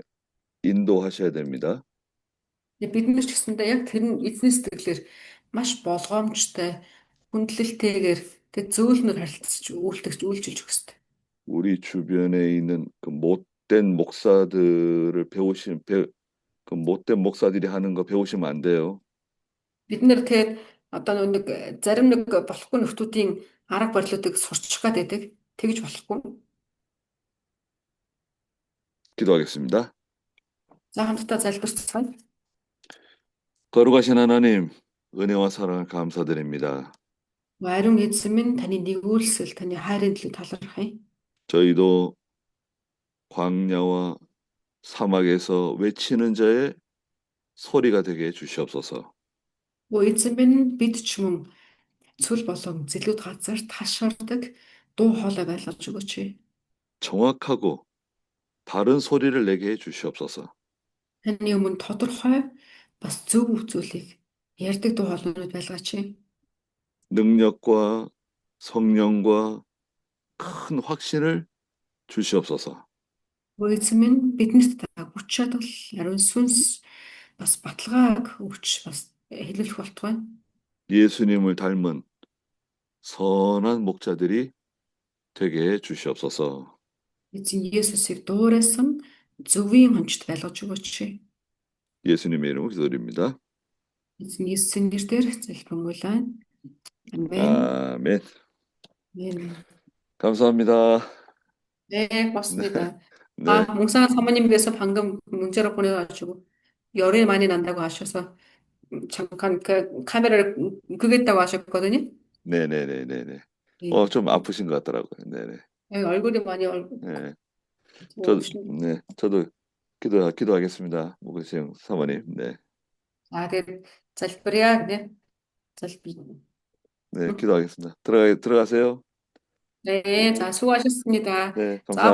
인도하셔야 됩니다. Бид нар ч гэсэндээ яг тэр нь эзний сэтгэлээр маш болгоомжтой, хүндлэлтэйгээр тэг зөөлнөр харилцаж үйлжилж өгөх хэрэгтэй. 우리 주변에 있는 그 못된 그 못된 목사들이 하는 거 배우시면 안 돼요. Бид нэр тэгээд одоо зарим болохгүй нөхдүүдийн арга барилуудыг сурчих гад байдаг. Тэгж болохгүй. 기도하겠습니다. За хамтдаа залбирцгаая. 거룩하신 하나님, 은혜와 사랑을 감사드립니다. Ариун эзэн минь таны нэгүүлсэл, таны хайрын төлөө талархъя. 저희도 광야와 사막에서 외치는 자의 소리가 되게 해주시옵소서. Эзэн минь бид ч мөн цөл болон зэлүүд газарт хашгирдаг дуу хоолой байлгаж өгөөч. 정확하고 바른 소리를 내게 해주시옵소서. Таны өмнө тодорхой бас зөв зүйлийг ярьдаг дуу хоолойнууд байлгаач. 능력과 성령과 큰 확신을 주시옵소서. Эзэн минь биднэрт хүч чадал, ариун сүнс бас баталгааг өгч бас хэлүүлэх болтугай. 예수님을 닮은 선한 목자들이 되게 해 주시옵소서. Эзэн Есүсийг дуурайсан зөвийн хүнчт байлгаж өгөөч. 예수님의 이름으로 기도드립니다. Эзэн Есүсийн нэрээр залбирanгуйлаа. 아멘. 아멘. 아멘. 감사합니다. 네, 고맙습니다. 네, 몽상한 사모님께서 방금 문자로 보내가지고 열이 많이 난다고 하셔서 잠깐 그 카메라를 끄겠다고 하셨거든요. 네네네네네. 네. 좀 아프신 것 같더라고요. 네네. 얼굴이 많이 네. 오신. 저도 기도하겠습니다. 목사님 사모님. 네. 네, залбирая. 네, залбir. 네, 기도하겠습니다. 들어가세요. 네, 자, 수고하셨습니다. 네, 자, 감사합니다.